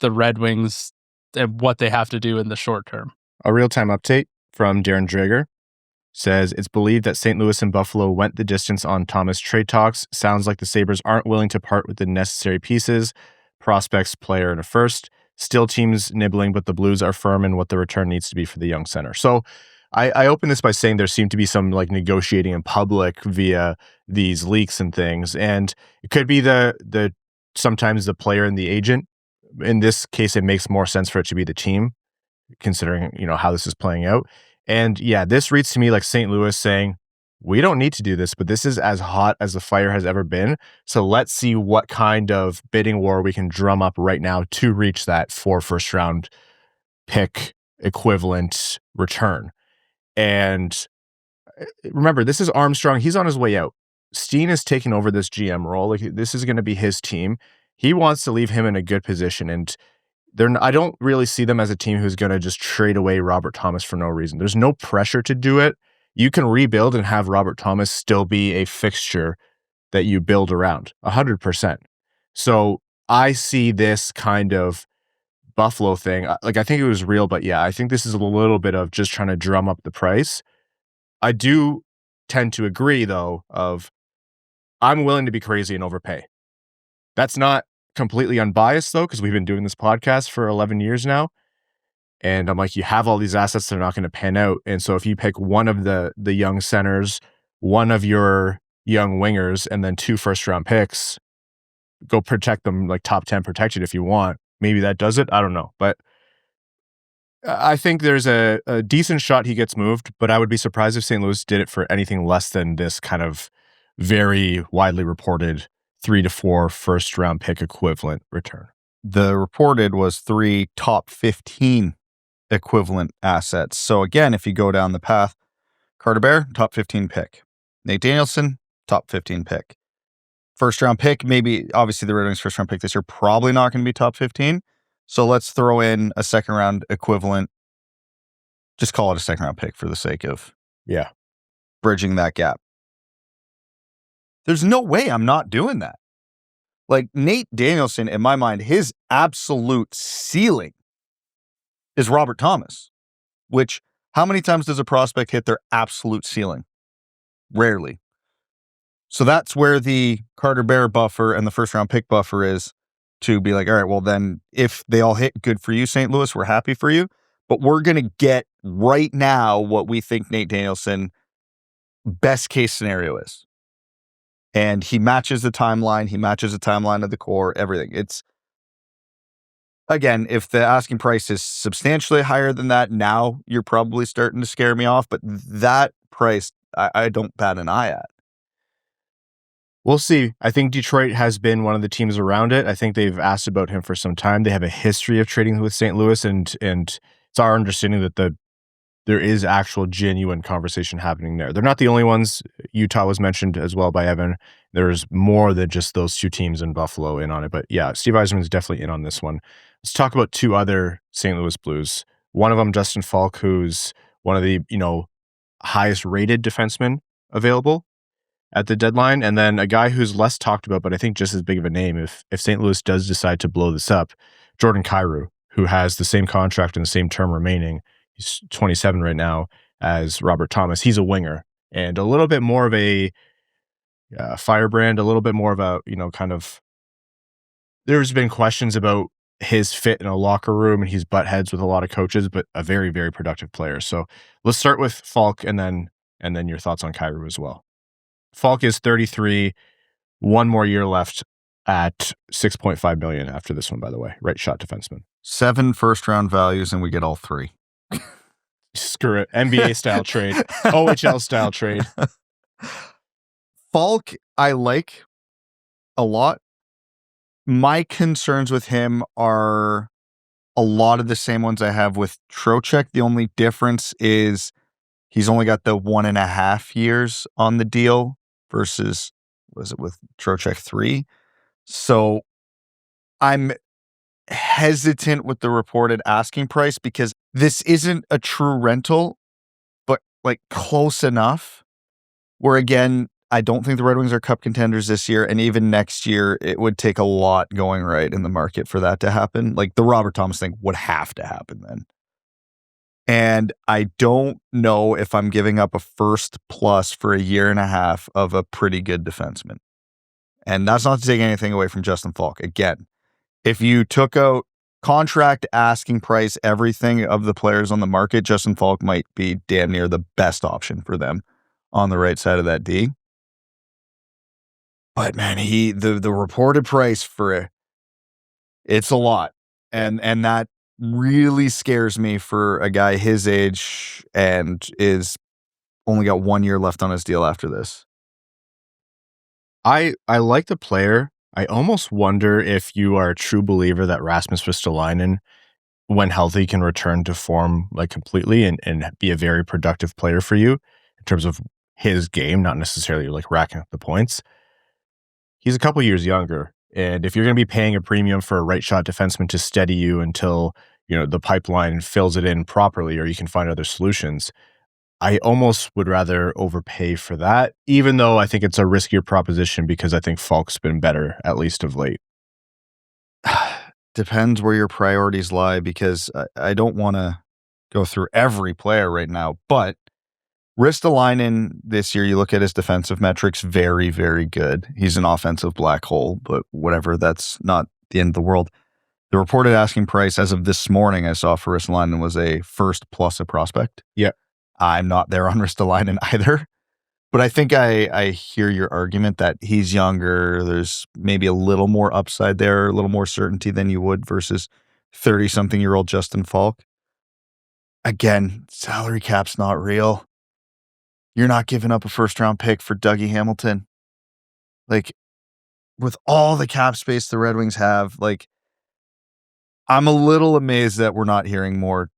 the Red Wings and what they have to do in the short term. A real-time update from Darren Drager says it's believed that St. Louis and Buffalo went the distance on Thomas trade talks. Sounds like the Sabres aren't willing to part with the necessary pieces, prospects, player, and a first. Still teams nibbling, but the Blues are firm in what the return needs to be for the young center. So I open this by saying there seemed to be some like negotiating in public via these leaks and things. And it could be the sometimes the player and the agent. In this case, it makes more sense for it to be the team, considering, how this is playing out. And yeah, this reads to me like St. Louis saying, we don't need to do this, but this is as hot as the fire has ever been. So let's see what kind of bidding war we can drum up right now to reach that 4 first-round pick equivalent return. And remember, this is Armstrong. He's on his way out. Steen is taking over this GM role. Like, this is going to be his team. He wants to leave him in a good position. And I don't really see them as a team who's going to just trade away Robert Thomas for no reason. There's no pressure to do it. You can rebuild and have Robert Thomas still be a fixture that you build around 100%. So I see this kind of Buffalo thing. Like, I think it was real, but yeah, I think this is a little bit of just trying to drum up the price. I do tend to agree, though, of I'm willing to be crazy and overpay. That's not completely unbiased, though, because we've been doing this podcast for 11 years now. And I'm like, you have all these assets that are not going to pan out. And so if you pick one of the young centers, one of your young wingers, and then 2 first-round picks, go protect them, like top 10 protected if you want. Maybe that does it. I don't know. But I think there's a decent shot he gets moved, but I would be surprised if St. Louis did it for anything less than this kind of very widely reported 3 to 4 first-round pick equivalent return. The reported was 3 top 15 equivalent assets. So again, if you go down the path, Carter Bear, top 15 pick. Nate Danielson, top 15 pick. First round pick, maybe obviously the Red Wings first round pick this year, probably not going to be top 15. So let's throw in a second round equivalent. Just call it a second round pick for the sake of bridging that gap. There's no way I'm not doing that. Like, Nate Danielson, in my mind, his absolute ceiling is Robert Thomas, which how many times does a prospect hit their absolute ceiling? Rarely. So that's where the Carter Bear buffer and the first round pick buffer is, to be like, all right, well then if they all hit, good for you, St. Louis, we're happy for you. But we're going to get right now what we think Nate Danielson best case scenario is. And he matches the timeline. He matches the timeline of the core, everything. It's, again, if the asking price is substantially higher than that, now you're probably starting to scare me off. But that price, I don't bat an eye at. We'll see. I think Detroit has been one of the teams around it. I think they've asked about him for some time. They have a history of trading with St. Louis, and it's our understanding that the there is actual genuine conversation happening there. They're not the only ones. Utah was mentioned as well by Evan. There's more than just those two teams in Buffalo in on it. But yeah, Steve Yzerman is definitely in on this one. Let's talk about two other St. Louis Blues. One of them, Justin Faulk, who's one of the, highest rated defensemen available at the deadline. And then a guy who's less talked about, but I think just as big of a name if St. Louis does decide to blow this up, Jordan Kyrou, who has the same contract and the same term remaining. He's 27 right now as Robert Thomas. He's a winger and a little bit more of a firebrand, a little bit more of a, there's been questions about his fit in a locker room and he's butt heads with a lot of coaches, but a very, very productive player. So let's start with Faulk and then your thoughts on Kyrou as well. Faulk is 33, one more year left at $6.5 million after this one, by the way. Right shot defenseman. 7 first-round values, and we get all 3. Screw it. NBA style trade. OHL style trade. Faulk, I like a lot. My concerns with him are a lot of the same ones I have with Trocheck. The only difference is he's only got the 1.5 years on the deal versus, was it with Trocheck 3? So I'm hesitant with the reported asking price because this isn't a true rental, but like close enough where, again, I don't think the Red Wings are cup contenders this year. And even next year, it would take a lot going right in the market for that to happen. Like the Robert Thomas thing would have to happen then. And I don't know if I'm giving up a first plus for 1.5 years of a pretty good defenseman. And that's not to take anything away from Justin Faulk. Again, if you took out contract, asking price, everything of the players on the market, Justin Faulk might be damn near the best option for them on the right side of that D. But man, the reported price for it's a lot. And that really scares me for a guy his age and is only got 1 year left on his deal after this. I like the player. I almost wonder if you are a true believer that Rasmus Ristolainen, when healthy, can return to form like completely and be a very productive player for you in terms of his game, not necessarily like racking up the points. He's a couple years younger. And if you're going to be paying a premium for a right shot defenseman to steady you until, the pipeline fills it in properly or you can find other solutions, I almost would rather overpay for that, even though I think it's a riskier proposition because I think Faulk's been better, at least of late. Depends where your priorities lie because I don't want to go through every player right now, but Ristolainen this year, you look at his defensive metrics, very, very good. He's an offensive black hole, but whatever, that's not the end of the world. The reported asking price as of this morning I saw for Ristolainen was a first plus a prospect. Yeah. I'm not there on Ristolainen either, but I think I hear your argument that he's younger. There's maybe a little more upside there, a little more certainty than you would versus 30-something-year-old Justin Faulk. Again, salary cap's not real. You're not giving up a first-round pick for Dougie Hamilton. Like, with all the cap space the Red Wings have, like, I'm a little amazed that we're not hearing more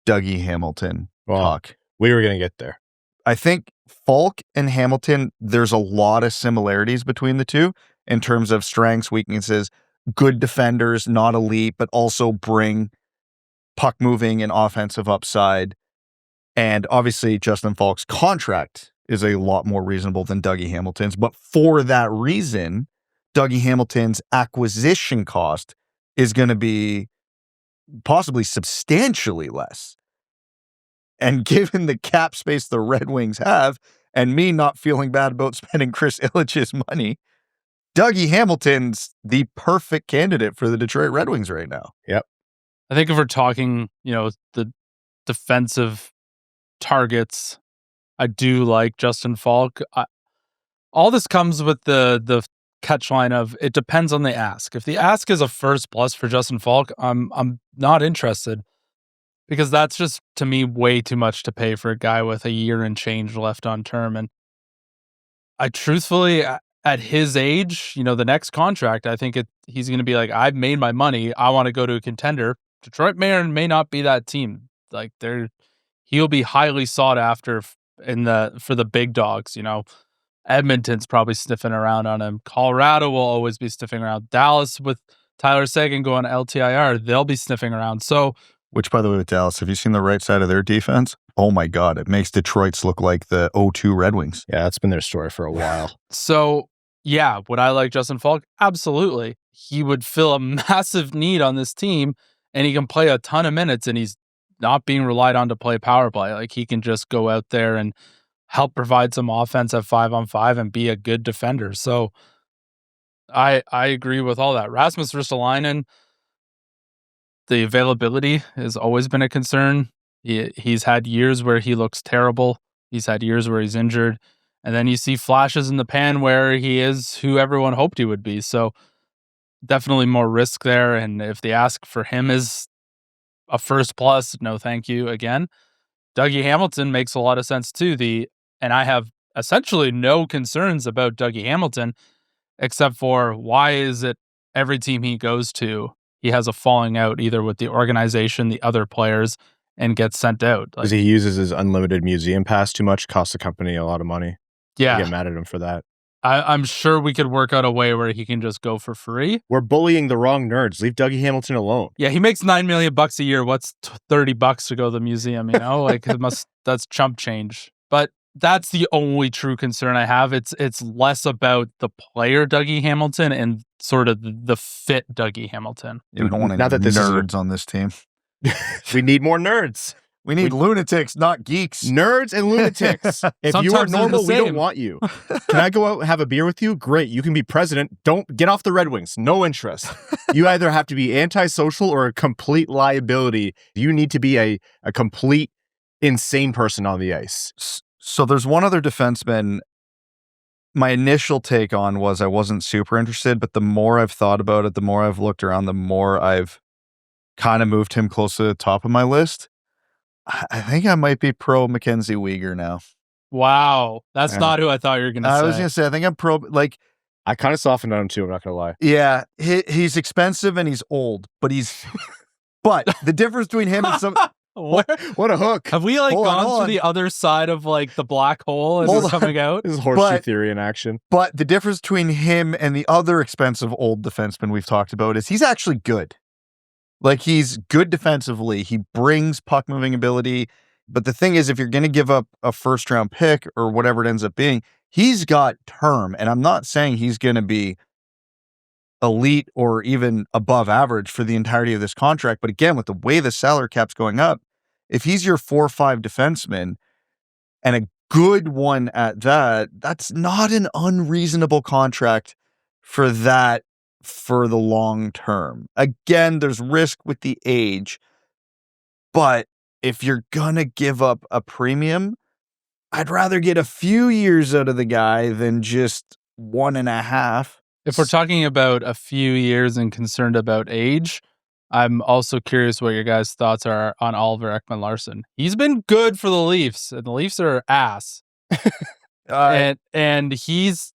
Dougie Hamilton talk. We were going to get there. I think Faulk and Hamilton, there's a lot of similarities between the two in terms of strengths, weaknesses, good defenders, not elite, but also bring puck moving and offensive upside. And obviously Justin Faulk's contract is a lot more reasonable than Dougie Hamilton's. But for that reason, Dougie Hamilton's acquisition cost is going to be possibly substantially less. And given the cap space the Red Wings have, and me not feeling bad about spending Chris Ilitch's money, Dougie Hamilton's the perfect candidate for the Detroit Red Wings right now. Yep. I think if we're talking, the defensive targets, I do like Justin Faulk. All this comes with the catch line of it depends on the ask. If the ask is a first plus for Justin Faulk, I'm not interested. Because that's just, to me, way too much to pay for a guy with 1 year and change left on term. And I truthfully, at his age, the next contract, I think he's going to be like, I've made my money. I want to go to a contender. Detroit may or may not be that team. Like he'll be highly sought after for the big dogs. Edmonton's probably sniffing around on him. Colorado will always be sniffing around. Dallas with Tyler Seguin going LTIR, they'll be sniffing around. So, which, by the way, with Dallas, have you seen the right side of their defense? Oh my God, it makes Detroit's look like the 0-2 Red Wings. Yeah, that's been their story for a while. So, yeah, would I like Justin Faulk? Absolutely. He would fill a massive need on this team, and he can play a ton of minutes, and he's not being relied on to play power play. Like, he can just go out there and help provide some offense at 5-on-5 and be a good defender. So I agree with all that. Rasmus Ristolainen, the availability has always been a concern. He's had years where he looks terrible. He's had years where he's injured. And then you see flashes in the pan where he is who everyone hoped he would be. So definitely more risk there. And if the ask for him is a first plus, no thank you again. Dougie Hamilton makes a lot of sense too. And I have essentially no concerns about Dougie Hamilton, except for why is it every team he goes to, he has a falling out either with the organization, the other players, and gets sent out. Because he uses his unlimited museum pass too much, costs the company a lot of money. Yeah. I get mad at him for that. I'm sure we could work out a way where he can just go for free. We're bullying the wrong nerds. Leave Dougie Hamilton alone. Yeah, he makes $9 million a year. What's $30 to go to the museum? Like that's chump change. But that's the only true concern I have. It's less about the player Dougie Hamilton and sort of the fit Dougie Hamilton. We don't want any nerds on this team. We need more nerds. We need lunatics, not geeks. Nerds and lunatics. If you are normal, we don't want you. Can I go out and have a beer with you? Great. You can be president. Don't get off the Red Wings. No interest. You either have to be antisocial or a complete liability. You need to be a complete insane person on the ice. So there's one other defenseman my initial take on was I wasn't super interested, but the more I've thought about it, the more I've looked around, the more I've kind of moved him close to the top of my list. I think I might be pro Mackenzie Weegar now. Wow. That's not who I thought you were going to say. I was going to say, I think I'm pro, like, I kind of softened on him too, I'm not going to lie. Yeah, he's expensive and he's old, but but the difference between him and some... What a hook. Have we gone to the other side of the black hole and we're coming out? This is horseshoe theory in action. But the difference between him and the other expensive old defenseman we've talked about is he's actually good. He's good defensively. He brings puck moving ability. But the thing is, if you're going to give up a first round pick or whatever it ends up being, he's got term. And I'm not saying he's going to be elite or even above average for the entirety of this contract. But again, with the way the salary cap's going up, if he's your 4 or 5 defenseman and a good one at that, that's not an unreasonable contract for that for the long term. Again, there's risk with the age, but if you're gonna give up a premium, I'd rather get a few years out of the guy than just 1.5. If we're talking about a few years and concerned about age, I'm also curious what your guys' thoughts are on Oliver Ekman-Larsson. He's been good for the Leafs, and the Leafs are ass. And he's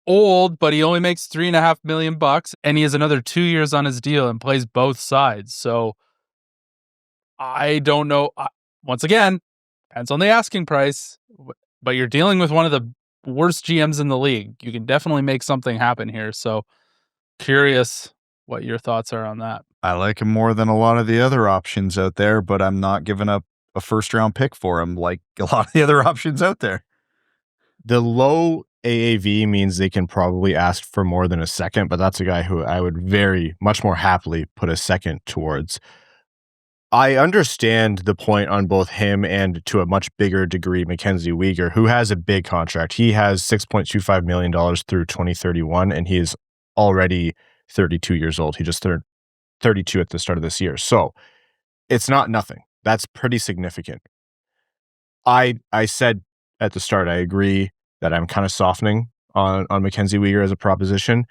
old, but he only makes $3.5 million, and he has another 2 years on his deal and plays both sides. So I don't know. Once again, depends on the asking price, but you're dealing with one of the worst GMs in the league. You can definitely make something happen here. So curious what your thoughts are on that. I like him more than a lot of the other options out there, but I'm not giving up a first round pick for him like a lot of the other options out there. The low AAV means they can probably ask for more than a second, but that's a guy who I would much more happily put a second towards. I understand the point on both him and, to a much bigger degree, Mackenzie Weegar, who has a big contract. He has $6.25 million through 2031, and he is already 32 years old. He just turned 32 at the start of this year. So it's not nothing. That's pretty significant. I said at the start, I agree that I'm kind of softening on Mackenzie Weegar as a proposition.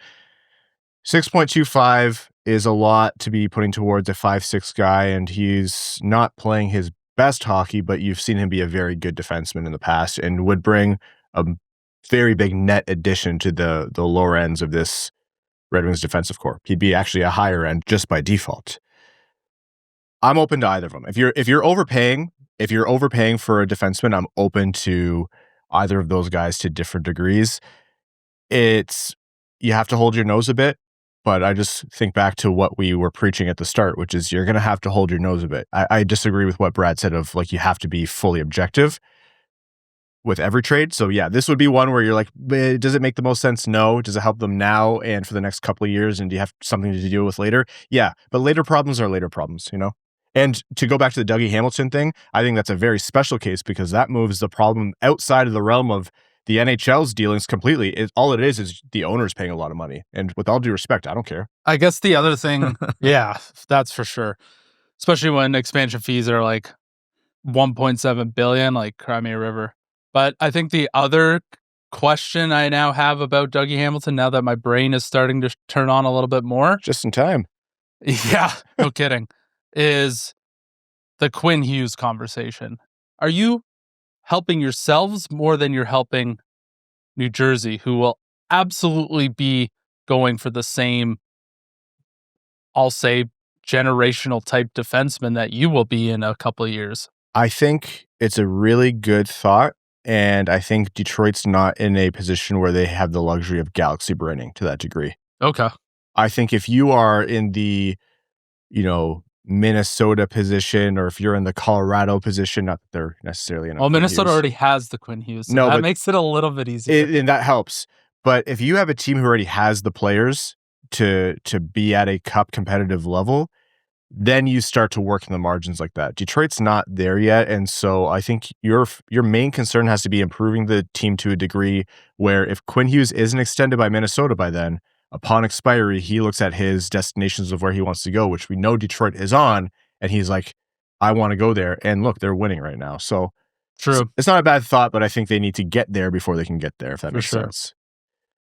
6.25 is a lot to be putting towards a 5'6" guy, and he's not playing his best hockey, but you've seen him be a very good defenseman in the past and would bring a very big net addition to the lower ends of this Red Wings defensive core. He'd be actually a higher end just by default. I'm open to either of them. If you're overpaying if you're overpaying for a defenseman, I'm open to either of those guys to different degrees. You have to hold your nose a bit, but I just think back to what we were preaching at the start, which is you're going to have to hold your nose a bit. I disagree with what Brad said of like, you have to be fully objective with every trade. So yeah, this would be one where you're like, does it make the most sense? No. Does it help them now and for the next couple of years? And do you have something to deal with later? Yeah. But later problems are later problems, you know? And to go back to the Dougie Hamilton thing, I think that's a very special case because that moves the problem outside of the realm of the NHL's dealings completely. All it is the owner's paying a lot of money. And with all due respect, I don't care. I guess the other thing, yeah, that's for sure. Especially when expansion fees are like 1.7 billion, like Crimea River. But I think the other question I now have about Dougie Hamilton, now that my brain is starting to turn on a little bit more. Just in time. Yeah, no kidding. Is the Quinn Hughes conversation. Are you helping yourselves more than you're helping New Jersey, who will absolutely be going for the same, I'll say, generational type defenseman that you will be in a couple of years? I think it's a really good thought, and I think Detroit's not in a position where they have the luxury of galaxy braining to that degree. Okay. I think if you are in the, Minnesota position, or if you're in the Colorado position, not that they're necessarily in a Minnesota already has the Quinn Hughes. So no, that makes it a little bit easier. And that helps. But if you have a team who already has the players to be at a cup competitive level, then you start to work in the margins like that. Detroit's not there yet. And so I think your main concern has to be improving the team to a degree where if Quinn Hughes isn't extended by Minnesota by then, upon expiry, he looks at his destinations of where he wants to go, which we know Detroit is on, and he's like, I want to go there. And look, they're winning right now. So true. It's not a bad thought, but I think they need to get there before they can get there, if that makes sense.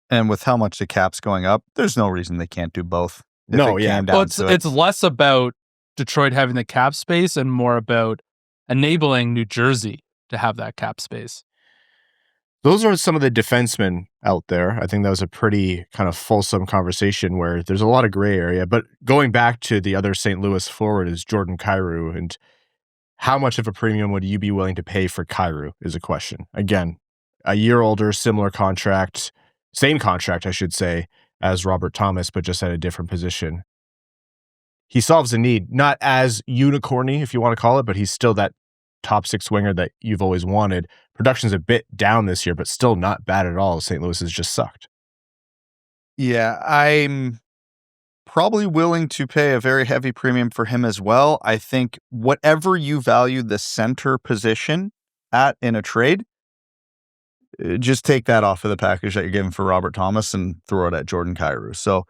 And with how much the cap's going up, there's no reason they can't do both. No, yeah. Well, it's less about Detroit having the cap space and more about enabling New Jersey to have that cap space. Those are some of the defensemen out there. I think that was a pretty kind of fulsome conversation where there's a lot of gray area. But going back to the other St. Louis forward is Jordan Kyrou. And how much of a premium would you be willing to pay for Kyrou is a question. Again, a year older, similar contract, same contract, I should say, as Robert Thomas, but just at a different position. He solves a need, not as unicorny, if you want to call it, but he's still that top six winger that you've always wanted. Production's a bit down this year, but still not bad at all. St. Louis has just sucked. Yeah, I'm probably willing to pay a very heavy premium for him as well. I think whatever you value the center position at in a trade, just take that off of the package that you're giving for Robert Thomas and throw it at Jordan Kyrou. So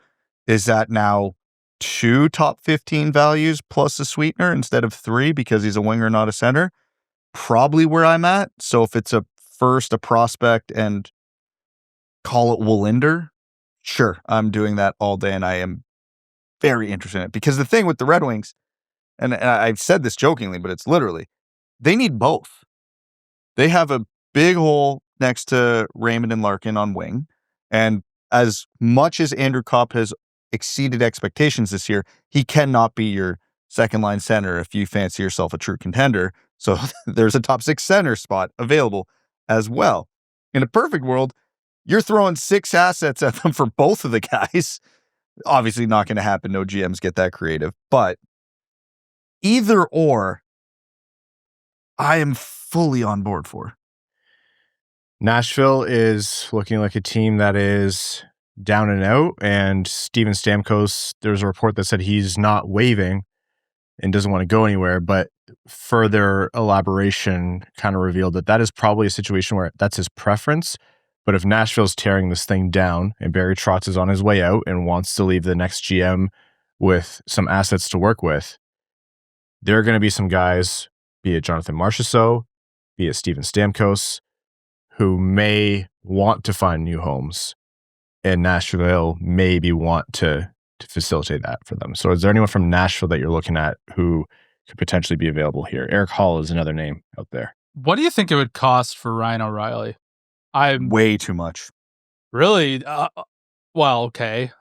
is that now 2 top 15 values plus a sweetener instead of 3 because he's a winger, not a center? Probably where I'm at. So if it's a prospect, and call it Wallinder, sure, I'm doing that all day, and I am very interested in it. Because the thing with the Red Wings, and I've said this jokingly, but it's literally, they need both. They have a big hole next to Raymond and Larkin on wing, and as much as Andrew Kopp has exceeded expectations this year, he cannot be your second line center if you fancy yourself a true contender. So there's a top 6 center spot available as well. In a perfect world, you're throwing 6 assets at them for both of the guys. Obviously not going to happen. No GMs get that creative, but either or, I am fully on board for. Nashville is looking like a team that is down and out, and Steven Stamkos, there's a report that said he's not waiving and doesn't want to go anywhere, but further elaboration kind of revealed that is probably a situation where that's his preference. But if Nashville's tearing this thing down and Barry Trotz is on his way out and wants to leave the next GM with some assets to work with, there are going to be some guys, be it Jonathan Marchessault, be it Steven Stamkos, who may want to find new homes, and Nashville maybe want to facilitate that for them. So is there anyone from Nashville that you're looking at who could potentially be available here? Eric Hall is another name out there. What do you think it would cost for Ryan O'Reilly? I'm way too much. Really? Well, okay.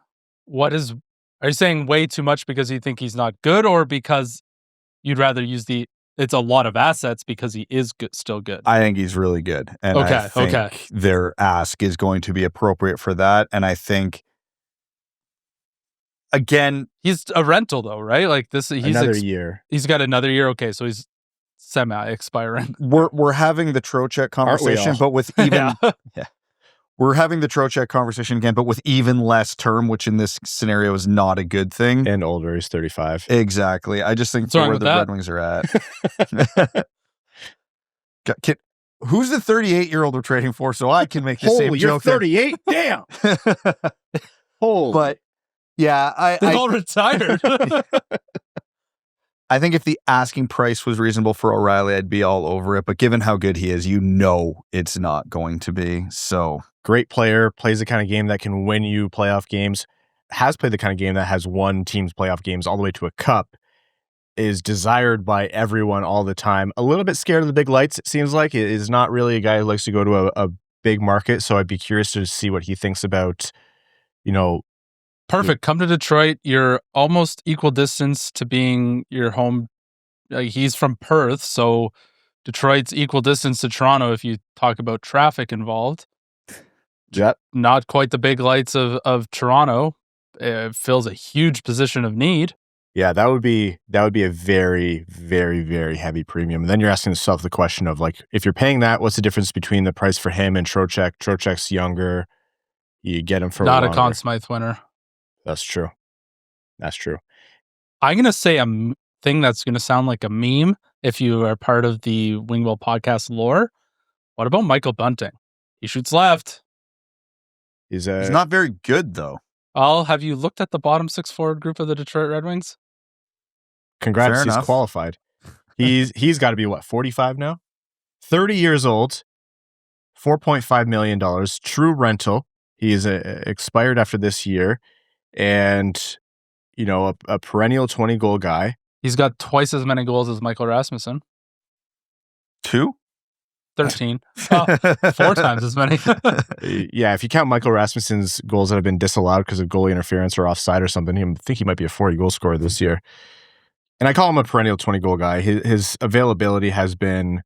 Are you saying way too much because you think he's not good, or because you'd rather use the it's a lot of assets because he is good, still good. I think he's really good. And I think their ask is going to be appropriate for that. And I think, again, he's a rental though, right? Like this, he's another year. He's got another year. Okay, so he's semi-expiring. We're having the Trocheck conversation, but with even we're having the Trocheck conversation again, but with even less term, which in this scenario is not a good thing. And older, he's 35. Exactly. I just think where the Red Wings are at. Who's the 38-year-old we're trading for? So I can make the same joke. You're 38? Damn. But yeah, They're all retired. I think if the asking price was reasonable for O'Reilly, I'd be all over it. But given how good he is, it's not going to be. So great player, plays the kind of game that can win you playoff games, has played the kind of game that has won teams playoff games all the way to a cup, is desired by everyone all the time. A little bit scared of the big lights, it seems like. It is not really a guy who likes to go to a big market. So I'd be curious to see what he thinks about, Perfect. Come to Detroit. You're almost equal distance to being your home. He's from Perth, so Detroit's equal distance to Toronto if you talk about traffic involved. Yep. Not quite the big lights of Toronto. It fills a huge position of need. Yeah, that would be a very, very, very heavy premium. And then you're asking yourself the question of, like, if you're paying that, what's the difference between the price for him and Trocheck? Trocheck's younger. You get him for not longer. A Conn Smythe winner. That's true. That's true. I'm going to say a thing that's going to sound like a meme if you are part of the Wingwell podcast lore. What about Michael Bunting? He shoots left. He's not very good, though. Have you looked at the bottom six forward group of the Detroit Red Wings? Congrats, he's qualified. He's got to be, 45 now? 30 years old, $4.5 million, true rental. He is expired after this year. And, a perennial 20-goal guy. He's got twice as many goals as Michael Rasmussen. 2? 13. 4 times as many. Yeah, if you count Michael Rasmussen's goals that have been disallowed because of goalie interference or offside or something, I think he might be a 40-goal scorer this year. And I call him a perennial 20-goal guy. His availability has been,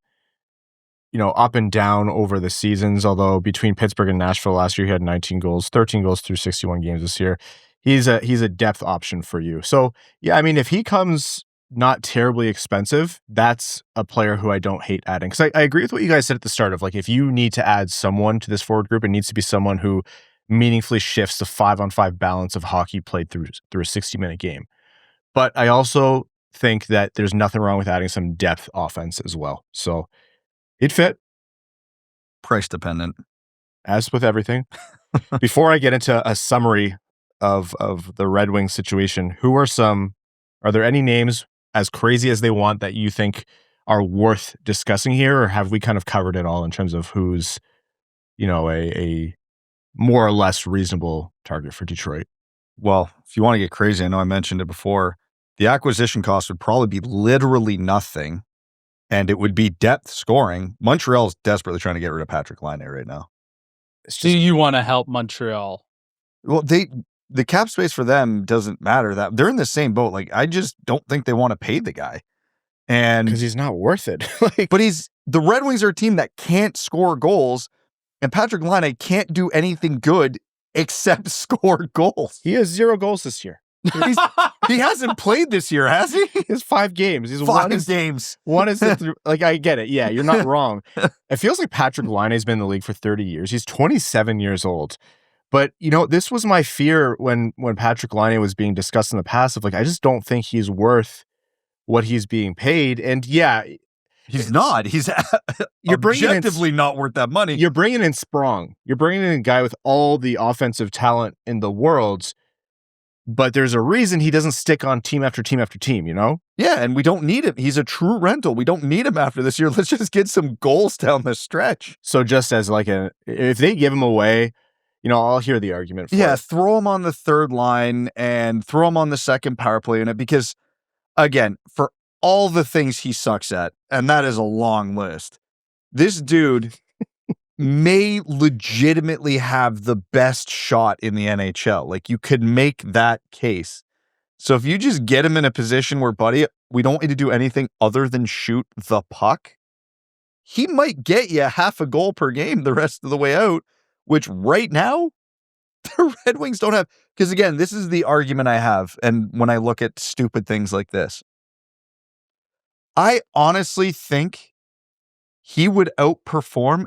up and down over the seasons, although between Pittsburgh and Nashville last year, he had 19 goals, 13 goals through 61 games this year. He's a depth option for you. So, yeah, I mean, if he comes not terribly expensive, that's a player who I don't hate adding. Because I agree with what you guys said at the start of, like, if you need to add someone to this forward group, it needs to be someone who meaningfully shifts the 5-on-5 balance of hockey played through a 60-minute game. But I also think that there's nothing wrong with adding some depth offense as well. So he'd fit. Price dependent. As with everything. Before I get into a summary of the Red Wings situation, are there any names as crazy as they want that you think are worth discussing here, or have we kind of covered it all in terms of who's, a more or less reasonable target for Detroit? Well, if you want to get crazy, I know I mentioned it before, the acquisition cost would probably be literally nothing, and it would be depth scoring. Montreal's desperately trying to get rid of Patrik Laine right now. Do you want to help Montreal? Well, the cap space for them doesn't matter. That they're in the same boat. Like, I just don't think they want to pay the guy, and because he's not worth it. But the Red Wings are a team that can't score goals, and Patrik Laine can't do anything good except score goals. He has 0 goals this year. He hasn't played this year, has he? He has 5 games. He's 5 games. One is like, I get it. Yeah, you're not wrong. It feels like Patrik Laine has been in the league for 30 years. He's 27 years old. But, this was my fear when Patrik Laine was being discussed in the past of, like, I just don't think he's worth what he's being paid. And yeah, he's not. He's objectively not worth that money. You're bringing in Sprong. You're bringing in a guy with all the offensive talent in the world, but there's a reason he doesn't stick on team after team after team, Yeah, and we don't need him. He's a true rental. We don't need him after this year. Let's just get some goals down the stretch. So just as if they give him away, I'll hear the argument for it. Throw him on the third line and throw him on the second power play unit because, again, for all the things he sucks at, and that is a long list, this dude may legitimately have the best shot in the NHL. Like, you could make that case. So if you just get him in a position where, buddy, we don't need to do anything other than shoot the puck, he might get you half a goal per game the rest of the way out, which right now, the Red Wings don't have. Because again, this is the argument I have. And when I look at stupid things like this, I honestly think he would outperform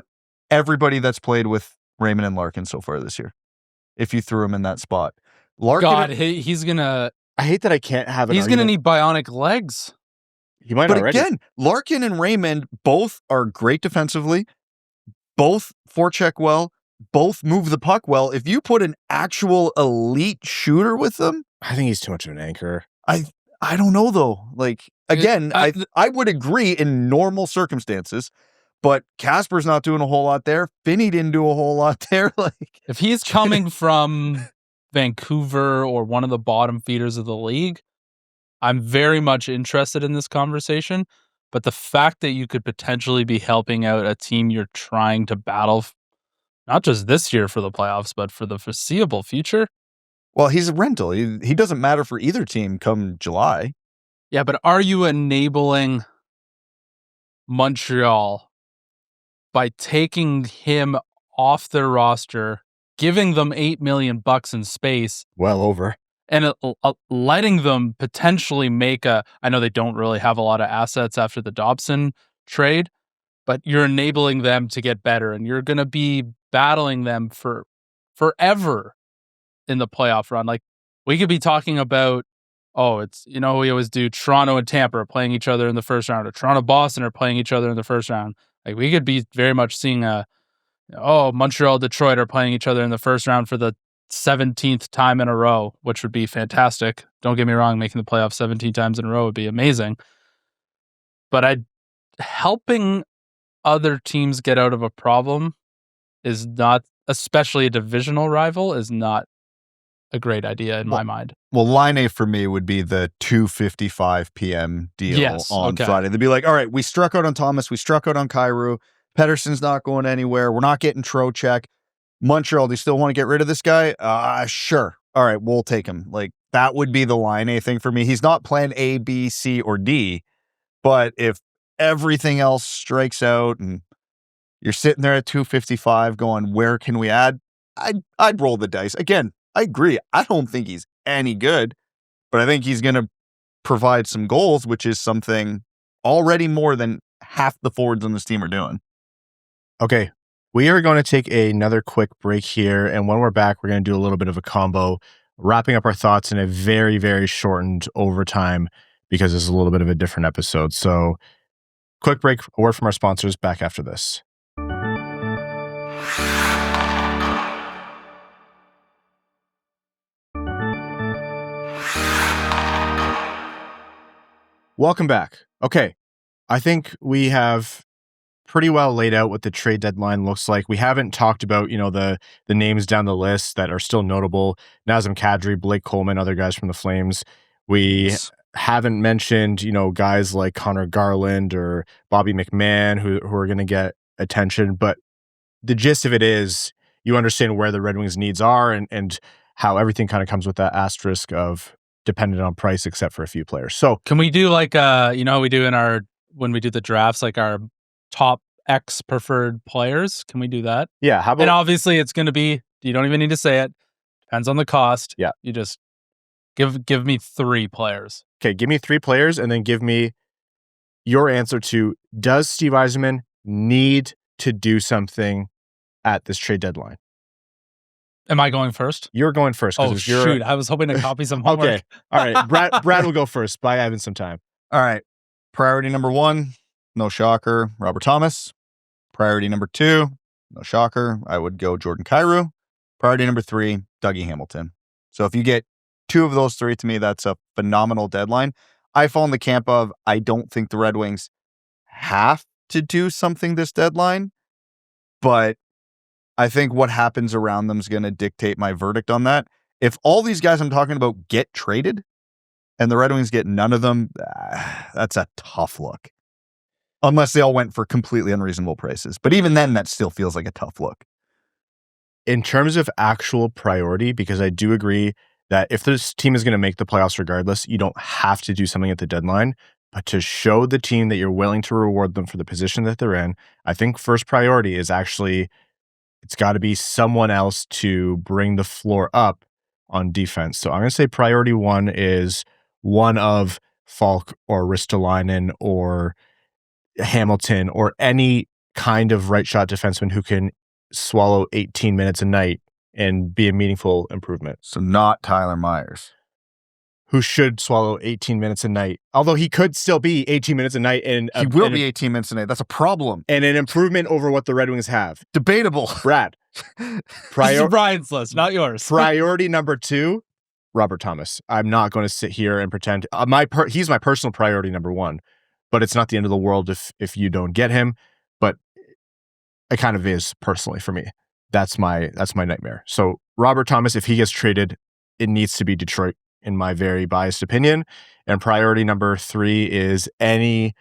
everybody that's played with Raymond and Larkin so far this year if you threw him in that spot. Larkin, God, he's gonna. I hate that I can't have. He's gonna need bionic legs. He might but already. Again, Larkin and Raymond both are great defensively, both forecheck well, both move the puck well. If you put an actual elite shooter with them, I think he's too much of an anchor. I don't know though. Like again, I would agree in normal circumstances, but Casper's not doing a whole lot there. Finney didn't do a whole lot there. Like if he's coming from Vancouver or one of the bottom feeders of the league, I'm very much interested in this conversation. But the fact that you could potentially be helping out a team you're trying to battle, not just this year for the playoffs, but for the foreseeable future. Well, he's a rental. He doesn't matter for either team come July. Yeah, but are you enabling Montreal by taking him off their roster, giving them $8 million in space? Well over. And letting them potentially make I know they don't really have a lot of assets after the Dobson trade, but you're enabling them to get better, and you're going to be battling them for forever in the playoff run. Like, we could be talking about, it's, we always do Toronto and Tampa are playing each other in the first round, or Toronto, Boston are playing each other in the first round. Like, we could be very much seeing Montreal, Detroit are playing each other in the first round for the 17th time in a row, which would be fantastic. Don't get me wrong, making the playoffs 17 times in a row would be amazing. But helping other teams get out of a problem is not, especially a divisional rival, is not a great idea in my mind. Well, line A for me would be the 2:55 p.m. deal on Friday. They'd be like, all right, we struck out on Thomas, we struck out on Kyrou, Petterson's not going anywhere, we're not getting Trocheck. Montreal, do you still want to get rid of this guy? Sure. All right, we'll take him. Like, that would be the line A thing for me. He's not plan A, B, C, or D, but if everything else strikes out and you're sitting there at 2:55 going, where can we add? I'd roll the dice. Again, I agree. I don't think he's any good, but I think he's going to provide some goals, which is something already more than half the forwards on this team are doing. Okay. We are going to take another quick break here, and when we're back, we're going to do a little bit of a combo, wrapping up our thoughts in a very, very shortened overtime because this is a little bit of a different episode. So, quick break, a word from our sponsors, back after this. Welcome back. Okay, I think we have pretty well laid out what the trade deadline looks like. We haven't talked about, the names down the list that are still notable. Nazem Kadri, Blake Coleman, other guys from the Flames. We haven't mentioned, guys like Connor Garland or Bobby McMahon who are going to get attention. But the gist of it is you understand where the Red Wings' needs are and how everything kind of comes with that asterisk of dependent on price except for a few players. So can we do like, how we do when we do the drafts, like our top X preferred players? Can we do that? Yeah. How about? And obviously it's going to be, you don't even need to say it. Depends on the cost. Yeah. You just give me 3 players. Okay. Give me 3 players and then give me your answer to, does Steve Yzerman need to do something at this trade deadline? Am I going first? You're going first. Oh, shoot. I was hoping to copy some homework. Okay. All right. Brad will go first. Buy Evan some time. All right. Priority number 1, no shocker, Robert Thomas. Priority number 2, no shocker, I would go Jordan Kyrou. Priority number 3, Dougie Hamilton. So if you get 2 of those 3, to me, that's a phenomenal deadline. I fall in the camp of, I don't think the Red Wings have to do something this deadline, but I think what happens around them is going to dictate my verdict on that. If all these guys I'm talking about get traded and the Red Wings get none of them, that's a tough look. Unless they all went for completely unreasonable prices. But even then, that still feels like a tough look. In terms of actual priority, because I do agree that if this team is going to make the playoffs regardless, you don't have to do something at the deadline, but to show the team that you're willing to reward them for the position that they're in, I think first priority is actually it's got to be someone else to bring the floor up on defense. So I'm going to say priority one is one of Faulk or Ristolainen or Hamilton or any kind of right shot defenseman who can swallow 18 minutes a night and be a meaningful improvement. So not Tyler Myers. Who should swallow 18 minutes a night. Although he could still be 18 minutes a night. And he will be 18 minutes a night. That's a problem. And an improvement over what the Red Wings have. Debatable. Brad. This is Brian's list, not yours. Priority number 2, Robert Thomas. I'm not going to sit here and pretend. He's my personal priority number 1. But it's not the end of the world if you don't get him. But it kind of is personally for me. That's my nightmare. So Robert Thomas, if he gets traded, it needs to be Detroit, in my very biased opinion. And priority number 3 is any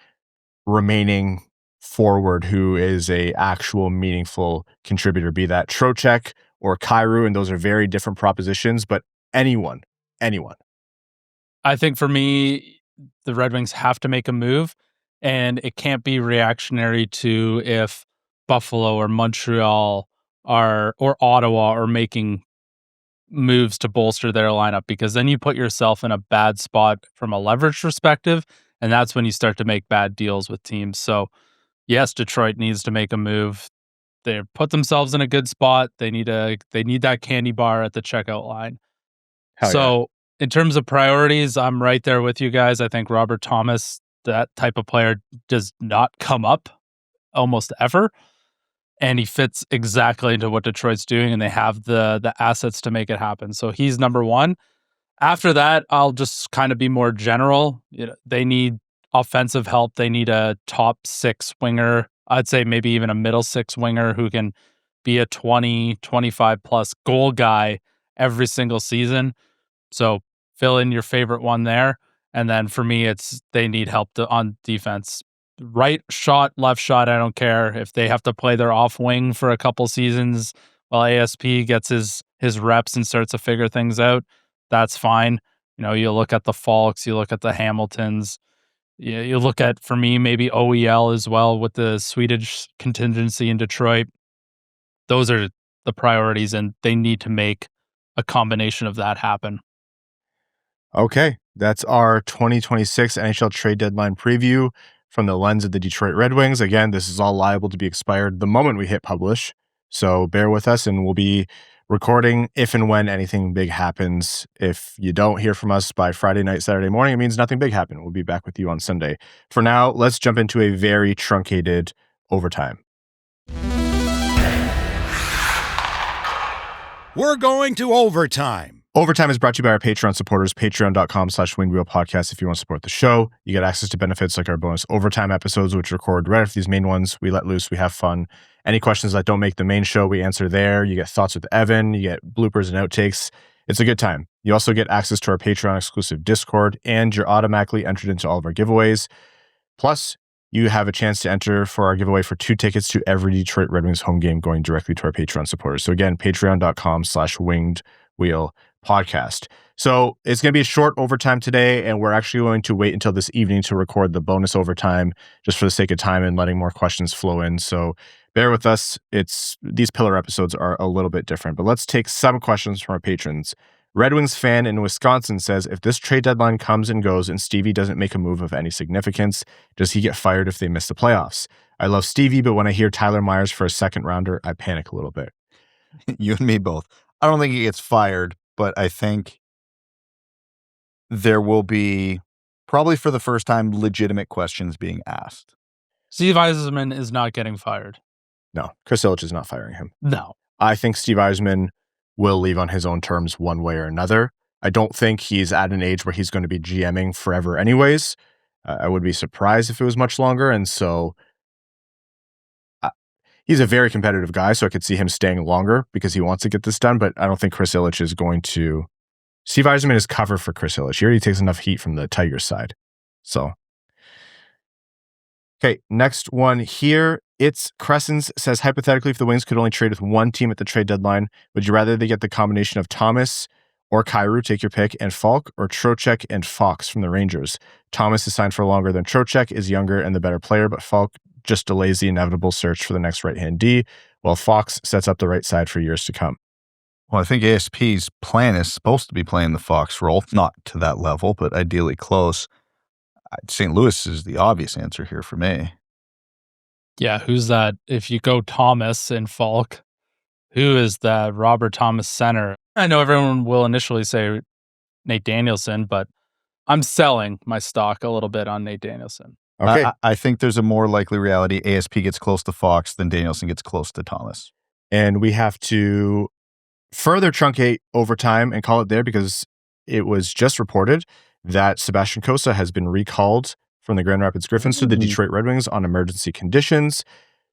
remaining forward who is a actual meaningful contributor, be that Trocheck or Kyrou, and those are very different propositions, but anyone. I think for me, the Red Wings have to make a move, and it can't be reactionary to if Buffalo or Montreal or Ottawa are making moves to bolster their lineup, because then you put yourself in a bad spot from a leverage perspective, and that's when you start to make bad deals with teams. So yes, Detroit needs to make a move. They put themselves in a good spot. They need that candy bar at the checkout line. In terms of priorities, I'm right there with you guys. I think Robert Thomas, that type of player, does not come up almost ever. And he fits exactly into what Detroit's doing, and they have the assets to make it happen. So he's number 1. After that, I'll just kind of be more general. They need offensive help. They need a top 6 winger. I'd say maybe even a middle 6 winger who can be a 20, 25 plus goal guy every single season. So fill in your favorite one there. And then for me, they need help on defense. Right shot, left shot, I don't care. If they have to play their off wing for a couple seasons while ASP gets his reps and starts to figure things out, that's fine. You look at the Faulks, you look at the Hamiltons, you look at, for me, maybe OEL as well with the Swedish contingency in Detroit. Those are the priorities, and they need to make a combination of that happen. Okay, that's our 2026 NHL Trade Deadline preview from the lens of the Detroit Red Wings. Again, this is all liable to be expired the moment we hit publish, so bear with us, and we'll be recording if and when anything big happens. If you don't hear from us by Friday night, Saturday morning, it means nothing big happened. We'll be back with you on Sunday. For now, let's jump into a very truncated overtime. We're going to overtime. Overtime is brought to you by our Patreon supporters, patreon.com/wingwheel podcast. If you want to support the show, you get access to benefits like our bonus overtime episodes, which record right after these main ones. We let loose, we have fun. Any questions that don't make the main show, we answer there. You get thoughts with Evan, you get bloopers and outtakes. It's a good time. You also get access to our Patreon exclusive Discord, and you're automatically entered into all of our giveaways. Plus, you have a chance to enter for our giveaway for 2 tickets to every Detroit Red Wings home game going directly to our Patreon supporters. So again, patreon.com/wingedwheel podcast. So it's going to be a short overtime today, and we're actually going to wait until this evening to record the bonus overtime just for the sake of time and letting more questions flow in. So bear with us. These pillar episodes are a little bit different, but let's take some questions from our patrons. Red Wings fan in Wisconsin says, if this trade deadline comes and goes and Stevie doesn't make a move of any significance, does he get fired if they miss the playoffs? I love Stevie, but when I hear Tyler Myers for a second rounder, I panic a little bit. You and me both. I don't think he gets fired, but I think there will be, probably for the first time, legitimate questions being asked. Steve Yzerman is not getting fired. No, Chris Ilitch is not firing him. No. I think Steve Yzerman will leave on his own terms one way or another. I don't think he's at an age where he's going to be GMing forever anyways. I would be surprised if it was much longer. And so he's a very competitive guy, so I could see him staying longer because he wants to get this done, but I don't think Chris Ilitch is going to. Steve Yzerman is cover for Chris Ilitch. He already takes enough heat from the Tigers side. So, okay, next one here. It's Crescens says, hypothetically, if the Wings could only trade with one team at the trade deadline, would you rather they get the combination of Thomas or Kyrou, take your pick, and Faulk, or Trocheck and Fox from the Rangers. Thomas is signed for longer than Trocheck, is younger and the better player, but Faulk just delays the inevitable search for the next right-hand D, while Fox sets up the right side for years to come. Well, I think ASP's plan is supposed to be playing the Fox role, not to that level, but ideally close. St. Louis is the obvious answer here for me. Yeah, who's that? If you go Thomas and Faulk, who is that Robert Thomas center? I know everyone will initially say Nate Danielson, but I'm selling my stock a little bit on Nate Danielson. Okay. I think there's a more likely reality ASP gets close to Fox than Danielson gets close to Thomas. And we have to further truncate overtime and call it there because it was just reported that Sebastian Cossa has been recalled from the Grand Rapids Griffins to the Detroit Red Wings on emergency conditions.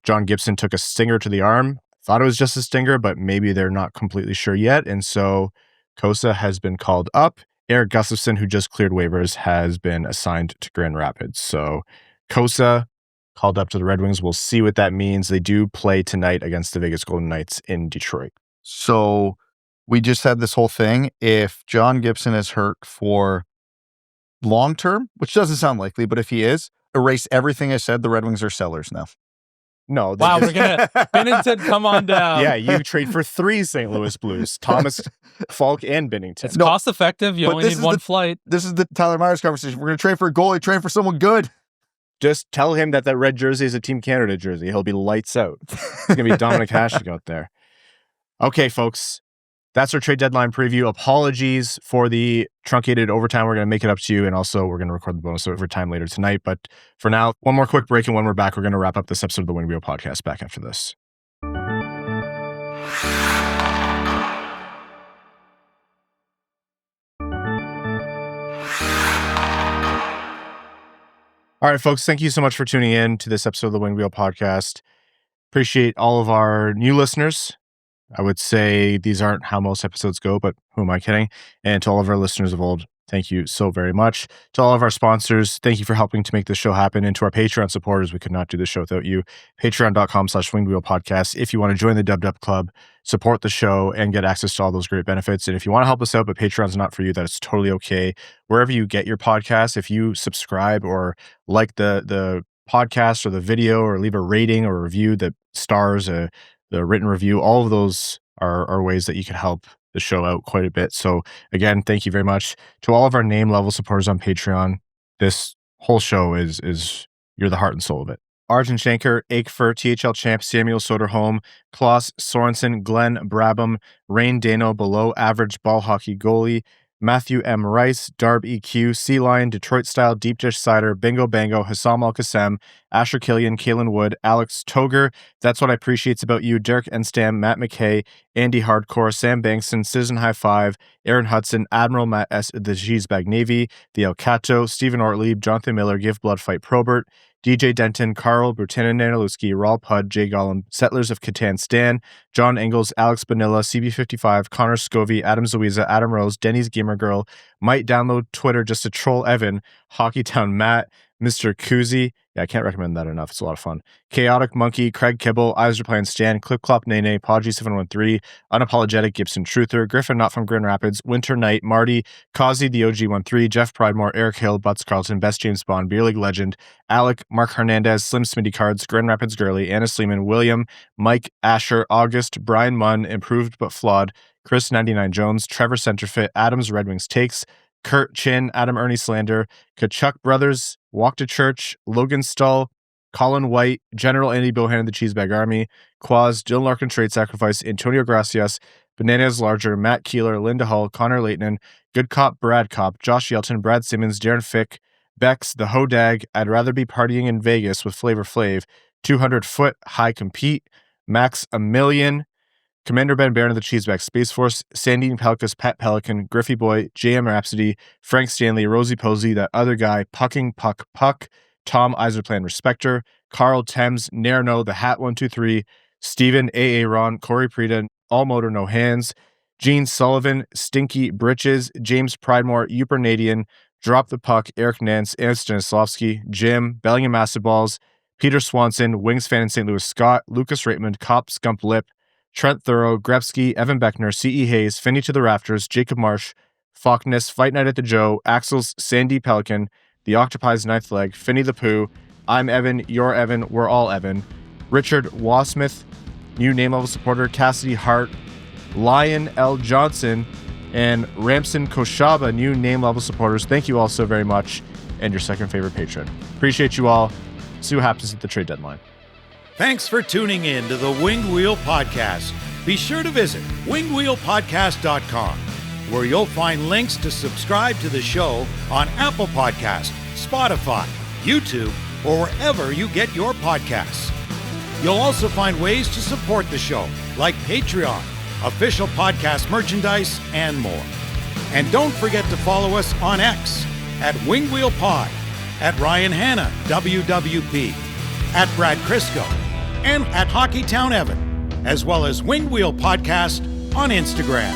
John Gibson took a stinger to the arm. Thought it was just a stinger, but maybe they're not completely sure yet. And so Cossa has been called up. Eric Gustafsson, who just cleared waivers, has been assigned to Grand Rapids. So Cossa called up to the Red Wings. We'll see what that means. They do play tonight against the Vegas Golden Knights in Detroit. So we just had this whole thing. If John Gibson is hurt for long term, which doesn't sound likely, but if he is, erase everything I said. The Red Wings are sellers now. No. Wow, we're going to... Binnington, come on down. Yeah, you trade for 3 St. Louis Blues. Thomas, Faulk, and Binnington. It's cost effective. You only need one flight. This is the Tyler Myers conversation. We're going to trade for a goalie, trade for someone good. Just tell him that red jersey is a Team Canada jersey. He'll be lights out. It's going to be Dominic Hasek out there. Okay, folks. That's our trade deadline preview. Apologies for the truncated overtime. We're going to make it up to you, and also we're going to record the bonus overtime later tonight. But for now, one more quick break, and when we're back, we're going to wrap up this episode of the Win Wheel Podcast back after this. All right, folks, thank you so much for tuning in to this episode of the Win Wheel Podcast. Appreciate all of our new listeners. I would say these aren't how most episodes go, but who am I kidding? And to all of our listeners of old, thank you so very much. To all of our sponsors, thank you for helping to make this show happen. And to our Patreon supporters, we could not do this show without you. Patreon.com/WingWheelPodcast. If you want to join the Dub Dub Club, support the show, and get access to all those great benefits. And if you want to help us out, but Patreon's not for you, that's totally okay. Wherever you get your podcast, if you subscribe or like the podcast or the video or leave a rating or review that stars the written review, all of those are ways that you can help the show out quite a bit. So again, thank you very much to all of our name level supporters on Patreon. This whole show is you're the heart and soul of it. Arjun Shankar, Aikfer, THL Champ, Samuel Soderholm, Klaus Sorensen, Glenn Brabham, Rain Dano, below average ball hockey goalie, Matthew M. Rice, Darb EQ, Sea Lion, Detroit Style, Deep Dish Cider, Bingo Bango, Hassam Al-Qassem, Asher Killian, Kalen Wood, Alex Toger, That's What I Appreciates About You, Derek Enstam, Matt McKay, Andy Hardcore, Sam Bankston, Citizen High Five, Aaron Hudson, Admiral Matt S., the Cheesebag Navy, The El Cato, Stephen Ortlieb, Jonathan Miller, Give Blood Fight Probert, DJ Denton, Carl, Brutanen Nanaluski, Raul Pudd, Jay Gollum, Settlers of Catan Stan, John Engels, Alex Bonilla, CB55, Connor Scovey, Adam Zoiza, Adam Rose, Denny's Gamer Girl, might download Twitter just to troll Evan, Hockeytown Matt, Mr. Kuzi. Yeah, I can't recommend that enough. It's a lot of fun. Chaotic Monkey, Craig Kibble, Eyes Are Playing Stan, Clip Clop Nene, Podgy713, Unapologetic Gibson Truther, Griffin Not From Grand Rapids, Winter Knight, Marty, Kazi the OG13, Jeff Pridemore, Eric Hill, Butts Carlton, Best James Bond, Beer League Legend, Alec, Mark Hernandez, Slim Smitty Cards, Grand Rapids Girly, Anna Sleeman, William, Mike, Asher, August, Brian Munn, Improved But Flawed, Chris 99 Jones, Trevor Centerfit, Adams Red Wings Takes, Kurt Chin, Adam Ernie Slander, Kachuk Brothers, Walk to Church, Logan Stull, Colin White, General Andy Bohannon, the Cheesebag Army, Quaz, Dylan Larkin Trade Sacrifice, Antonio Gracias, Bananas Larger, Matt Keeler, Linda Hull, Connor Leighton, Good Cop, Brad Cop, Josh Yelton, Brad Simmons, Darren Fick, Bex, The Hodag, I'd Rather Be Partying in Vegas with Flavor Flav, 200 Foot, High Compete, Max A Million, Commander Ben Barron of the Cheeseback Space Force, Sandin-Pellikka's Pat Pelican, Griffey Boy, JM Rhapsody, Frank Stanley, Rosie Posey, That Other Guy, Pucking Puck Puck, Tom Iserplan Respecter, Carl Thames, Nerno, The Hat 123, Stephen A.A. Ron, Corey Preda, All Motor No Hands, Gene Sullivan, Stinky Britches, James Pridemore, Upernadian, Drop the Puck, Eric Nance, Aaron Stanislavski, Jim, Bellingham Massive Balls, Peter Swanson, Wings fan in St. Louis Scott, Lucas Raitmond, Cop Scump Lip, Trent Thurrow, Gretzky, Evan Beckner, C.E. Hayes, Finney to the Rafters, Jacob Marsh, Falkness, Fight Night at the Joe, Axel's Sandin-Pellikka, The Octopi's Ninth Leg, Finney the Pooh, I'm Evan, you're Evan, we're all Evan, Richard Wasmith, new name level supporter, Cassidy Hart, Lion L. Johnson, and Ramson Koshaba, new name level supporters. Thank you all so very much, and your second favorite patron. Appreciate you all. See what happens at the trade deadline. Thanks for tuning in to the Winged Wheel Podcast. Be sure to visit wingedwheelpodcast.com, where you'll find links to subscribe to the show on Apple Podcasts, Spotify, YouTube, or wherever you get your podcasts. You'll also find ways to support the show, like Patreon, official podcast merchandise, and more. And don't forget to follow us on X at Winged Wheel Pod, at Ryan Hanna, WWP, at Brad Crisco, and at Hockeytown Evan, as well as Winged Wheel Podcast on Instagram.